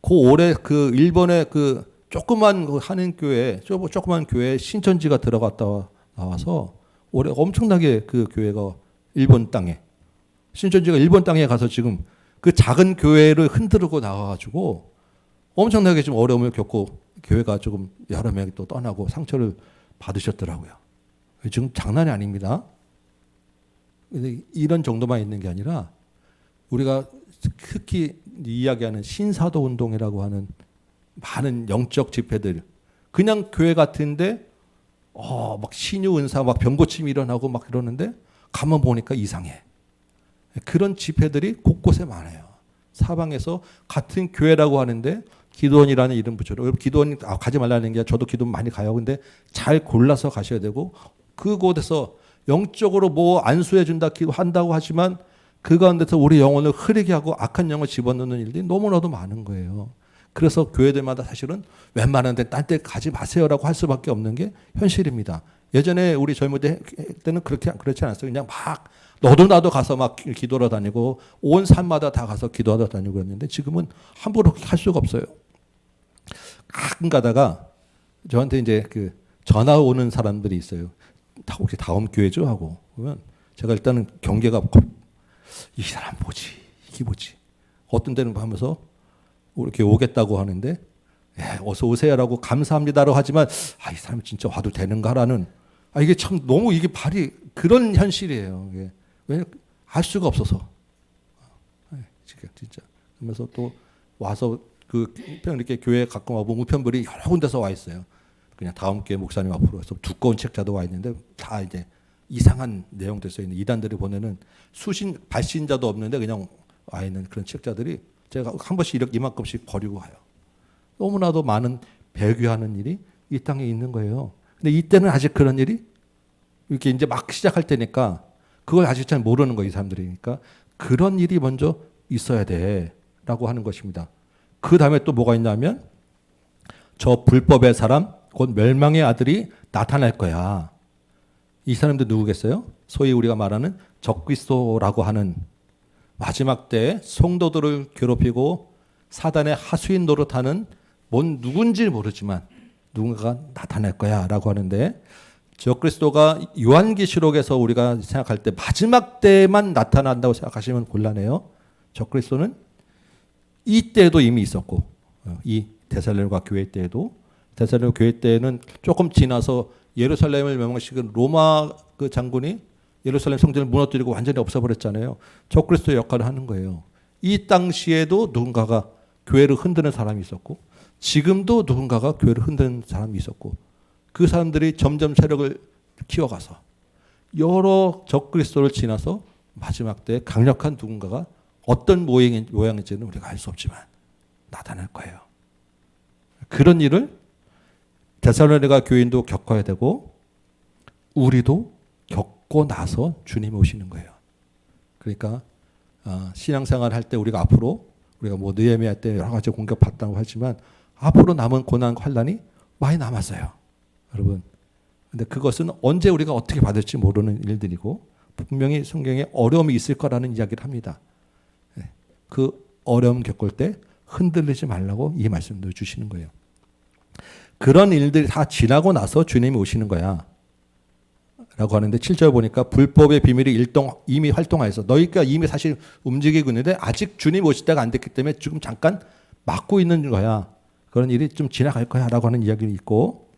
그 올해 그 일본의 그 조그만 그 한인 교회, 조그만 교회에 신천지가 들어갔다 나와서 올해 엄청나게 그 교회가 일본 땅에, 신천지가 일본 땅에 가서 지금 그 작은 교회를 흔들고 나와가지고 엄청나게 좀 어려움을 겪고 교회가 조금 여러 명이 또 떠나고 상처를 받으셨더라고요. 지금 장난이 아닙니다. 이런 정도만 있는 게 아니라 우리가 특히 이야기하는 신사도 운동이라고 하는 많은 영적 집회들, 그냥 교회 같은데 막 신유 은사 막 병고침이 일어나고 막 그러는데 가만 보니까 이상해. 그런 집회들이 곳곳에 많아요. 사방에서 같은 교회라고 하는데 기도원이라는 이름 붙여요. 여러분 기도원 가지 말라는 게 저도 기도 많이 가요. 근데 잘 골라서 가셔야 되고 그곳에서 영적으로 뭐 안수해 준다 기도한다고 하지만 그 가운데서 우리 영혼을 흐리게 하고 악한 영을 집어넣는 일들이 너무나도 많은 거예요. 그래서 교회들마다 사실은 웬만한 데 딴 데 가지 마세요라고 할 수밖에 없는 게 현실입니다. 예전에 우리 젊을 때는 그렇지 않았어요. 그냥 막 너도 나도 가서 막 기도하러 다니고 온 산마다 다 가서 기도하러 다니고 그랬는데 지금은 함부로 할 수가 없어요. 가끔 가다가 저한테 이제 그 전화 오는 사람들이 있어요. 혹시 다음 교회죠? 하고 그러면 제가 일단은 경계가 이 사람 뭐지? 이게 뭐지? 어떤 때는 하면서 이렇게 오겠다고 하는데 어서 오세요라고 감사합니다라고 하지만 이 사람이 진짜 와도 되는가라는 이게 참 너무 이게 발이 그런 현실이에요. 이게. 왜 알 수가 없어서 진짜 그러면서 또 와서 그 이렇게 교회 가끔 와보면 우편물이 여러 군데서 와 있어요. 그냥 다음 교회 목사님 앞으로 해서 두꺼운 책자도 와 있는데 다 이제 이상한 내용들 써 있는 이단들이 보내는 발신자도 없는데 그냥 와 있는 그런 책자들이 제가 한 번씩 이만큼씩 버리고 가요. 너무나도 많은 배교하는 일이 이 땅에 있는 거예요. 근데 이때는 아직 그런 일이 이렇게 이제 막 시작할 때니까 그걸 아직 잘 모르는 거예요, 이 사람들이. 그러니까 그런 일이 먼저 있어야 돼라고 하는 것입니다. 그 다음에 또 뭐가 있냐면 저 불법의 사람, 곧 멸망의 아들이 나타날 거야. 이 사람들 누구겠어요? 소위 우리가 말하는 적그리스도라고 하는 마지막 때 성도들을 괴롭히고 사단의 하수인 노릇하는 누군지 모르지만 누군가가 나타날 거야라고 하는데 적그리스도가 요한계시록에서 우리가 생각할 때 마지막 때만 나타난다고 생각하시면 곤란해요. 적그리스도는 이때도 이미 있었고 이 데살로니가 교회 때에도 데살로니가 교회 때는 조금 지나서 예루살렘을 멸망시킨 로마 그 장군이 예루살렘 성전을 무너뜨리고 완전히 없애버렸잖아요. 적그리스도의 역할을 하는 거예요. 이 당시에도 누군가가 교회를 흔드는 사람이 있었고 지금도 누군가가 교회를 흔드는 사람이 있었고 그 사람들이 점점 세력을 키워가서 여러 적그리스도를 지나서 마지막 때 강력한 누군가가 어떤 모양인지는 우리가 알 수 없지만 나타날 거예요. 그런 일을 데살로니가 교인도 겪어야 되고 우리도 겪고 나서 주님이 오시는 거예요. 그러니까 신앙생활 할 때 우리가 앞으로 우리가 뭐 느헤미야 때 여러 가지 공격받다고 하지만 앞으로 남은 고난 환난이 많이 남았어요. 여러분. 근데 그것은 언제 우리가 어떻게 받을지 모르는 일들이고 분명히 성경에 어려움이 있을 거라는 이야기를 합니다. 그 어려움 겪을 때 흔들리지 말라고 이 말씀도 주시는 거예요. 그런 일들이 다 지나고 나서 주님이 오시는 거야. 라고 하는데 7절 보니까 불법의 비밀이 이미 활동하여서 너희가 이미 사실 움직이고 있는데 아직 주님 오실 때가 안 됐기 때문에 지금 잠깐 막고 있는 거야. 그런 일이 좀 지나갈 거야 라고 하는 이야기가 있고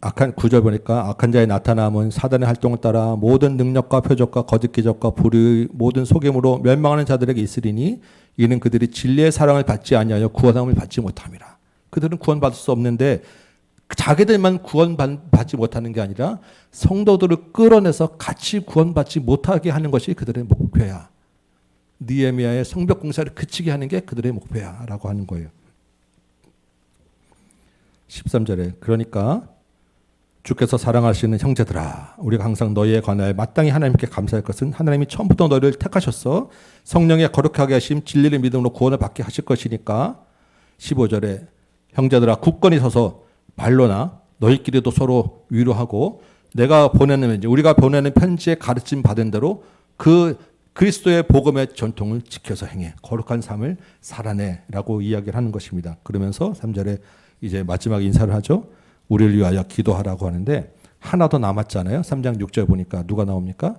악한 9절 보니까 악한 자의 나타남은 사단의 활동을 따라 모든 능력과 표적과 거짓 기적과 불의 모든 속임으로 멸망하는 자들에게 있으리니 이는 그들이 진리의 사랑을 받지 아니하여 구원함을 받지 못함이라. 그들은 구원받을 수 없는데 자기들만 구원받지 못하는 게 아니라 성도들을 끌어내서 같이 구원받지 못하게 하는 것이 그들의 목표야. 느헤미야의 성벽 공사를 그치게 하는 게 그들의 목표야 라고 하는 거예요. 13절에 그러니까 주께서 사랑하시는 형제들아 우리가 항상 너희에 관하여 마땅히 하나님께 감사할 것은 하나님이 처음부터 너희를 택하셔서 성령의 거룩하게 하심 진리를 믿음으로 구원을 받게 하실 것이니까 15절에 형제들아 굳건히 서서 말로나 너희끼리도 서로 위로하고 우리가 보내는 편지에 가르침 받은 대로 그 그리스도의 복음의 전통을 지켜서 행해 거룩한 삶을 살아내라고 이야기를 하는 것입니다. 그러면서 3절에 이제 마지막 인사를 하죠. 우리를 위하여 기도하라고 하는데 하나 더 남았잖아요. 3장 6절 보니까 누가 나옵니까?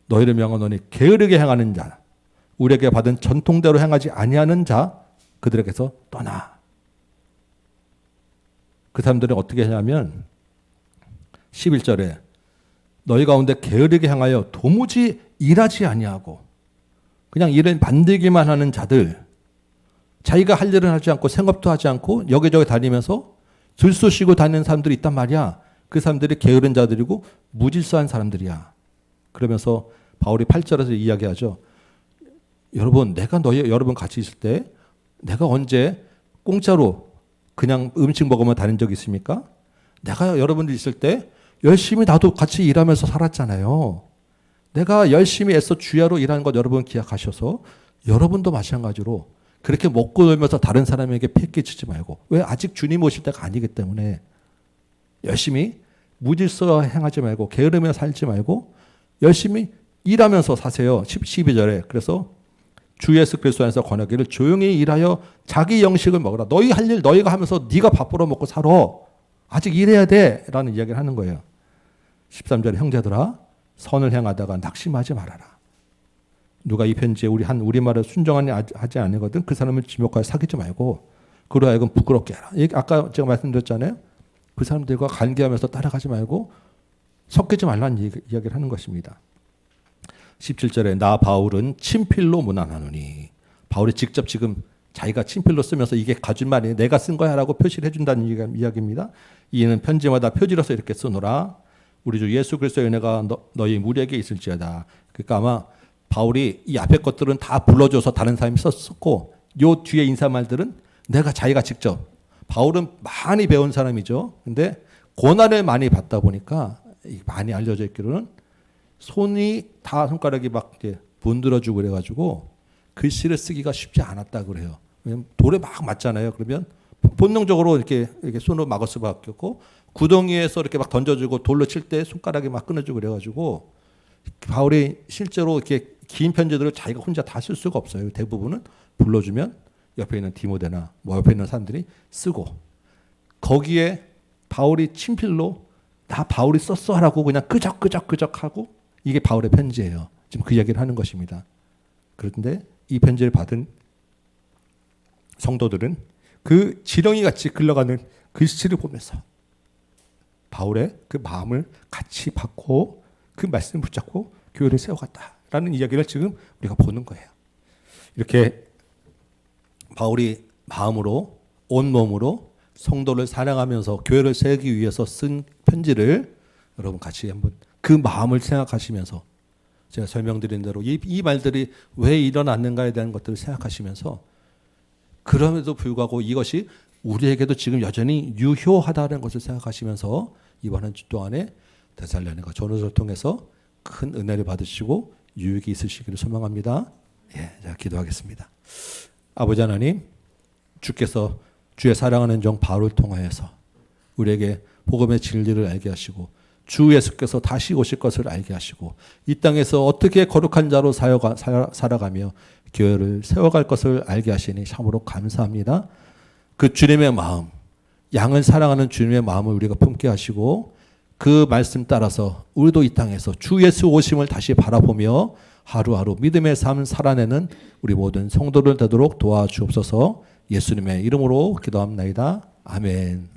너희를 명하노니 게으르게 행하는 자 우리에게 받은 전통대로 행하지 아니하는 자 그들에게서 떠나. 그 사람들은 어떻게 하냐면 11절에 너희 가운데 게으르게 행하여 도무지 일하지 아니하고 그냥 일을 만들기만 하는 자들 자기가 할 일은 하지 않고 생업도 하지 않고 여기저기 다니면서 들쑤시고 다니는 사람들이 있단 말이야. 그 사람들이 게으른 자들이고 무질서한 사람들이야. 그러면서 바울이 8절에서 이야기하죠. 여러분 내가 여러분 같이 있을 때 내가 언제 공짜로 그냥 음식 먹으면 다닌 적 있습니까? 내가 여러분들 있을 때 열심히 나도 같이 일하면서 살았잖아요. 내가 열심히 애써 주야로 일하는 것 여러분 기억하셔서 여러분도 마찬가지로 그렇게 먹고 놀면서 다른 사람에게 폐 끼치지 말고. 왜? 아직 주님 오실 때가 아니기 때문에 열심히 무질서 행하지 말고 게으르며 살지 말고 열심히 일하면서 사세요. 12절에. 그래서 주 예수 그리스도 안에서 권하기를 조용히 일하여 자기 영식을 먹으라. 너희 할 일 너희가 하면서 네가 밥 벌어 먹고 살아. 아직 일해야 돼. 라는 이야기를 하는 거예요. 13절에 형제들아 선을 행하다가 낙심하지 말아라. 누가 이 편지에 우리말을 순종하지 않거든 그 사람을 지목하여 사귀지 말고 그로 하여금 부끄럽게 하라. 아까 제가 말씀드렸잖아요. 그 사람들과 관계하면서 따라가지 말고 섞이지 말라는 이야기를 하는 것입니다. 17절에 나 바울은 친필로 문안하노니 바울이 직접 지금 자기가 친필로 쓰면서 이게 거짓말이에요. 내가 쓴 거야 라고 표시를 해준다는 이야기입니다. 이는 편지마다 표지로서 이렇게 쓰노라. 우리 주 예수 그리스도의 은혜가 너희 무리에게 있을지어다. 그러니까 아마 바울이 이 앞에 것들은 다 불러줘서 다른 사람이 썼고 요 뒤에 인사말들은 자기가 직접 바울은 많이 배운 사람이죠. 근데 고난을 많이 받다 보니까 많이 알려져 있기로는 손이 다 손가락이 막 이렇게 분들어지고 그래가지고 글씨를 쓰기가 쉽지 않았다 그래요. 왜냐면 돌에 막 맞잖아요. 그러면 본능적으로 이렇게 손으로 막을 수밖에 없고 구덩이에서 이렇게 막 던져주고 돌로 칠 때 손가락이 막 끊어지고 그래가지고 바울이 실제로 이렇게 긴 편지들을 자기가 혼자 다 쓸 수가 없어요. 대부분은 불러주면 옆에 있는 디모데나 옆에 있는 사람들이 쓰고 거기에 바울이 친필로 나 바울이 썼어 하라고 그냥 끄적끄적 하고 이게 바울의 편지예요. 지금 그 이야기를 하는 것입니다. 그런데 이 편지를 받은 성도들은 그 지렁이 같이 흘러가는 글씨를 보면서 바울의 그 마음을 같이 받고 그 말씀을 붙잡고 교회를 세워갔다라는 이야기를 지금 우리가 보는 거예요. 이렇게 바울이 마음으로 온몸으로 성도를 사랑하면서 교회를 세우기 위해서 쓴 편지를 여러분 같이 한번 그 마음을 생각하시면서 제가 설명드린 대로 이 말들이 왜 일어났는가에 대한 것들을 생각하시면서 그럼에도 불구하고 이것이 우리에게도 지금 여전히 유효하다는 것을 생각하시면서 이번 한 주 동안에 데살로니가 전후를 통해서 큰 은혜를 받으시고 유익이 있으시기를 소망합니다. 자, 기도하겠습니다. 아버지 하나님, 주께서 주의 사랑하는 종 바울을 통하여서 우리에게 복음의 진리를 알게 하시고 주 예수께서 다시 오실 것을 알게 하시고 이 땅에서 어떻게 거룩한 자로 살아가며 교회를 세워갈 것을 알게 하시니 참으로 감사합니다. 그 주님의 마음, 양을 사랑하는 주님의 마음을 우리가 품게 하시고 그 말씀 따라서 우리도 이 땅에서 주 예수 오심을 다시 바라보며 하루하루 믿음의 삶 살아내는 우리 모든 성도들 되도록 도와주옵소서. 예수님의 이름으로 기도합나이다. 아멘.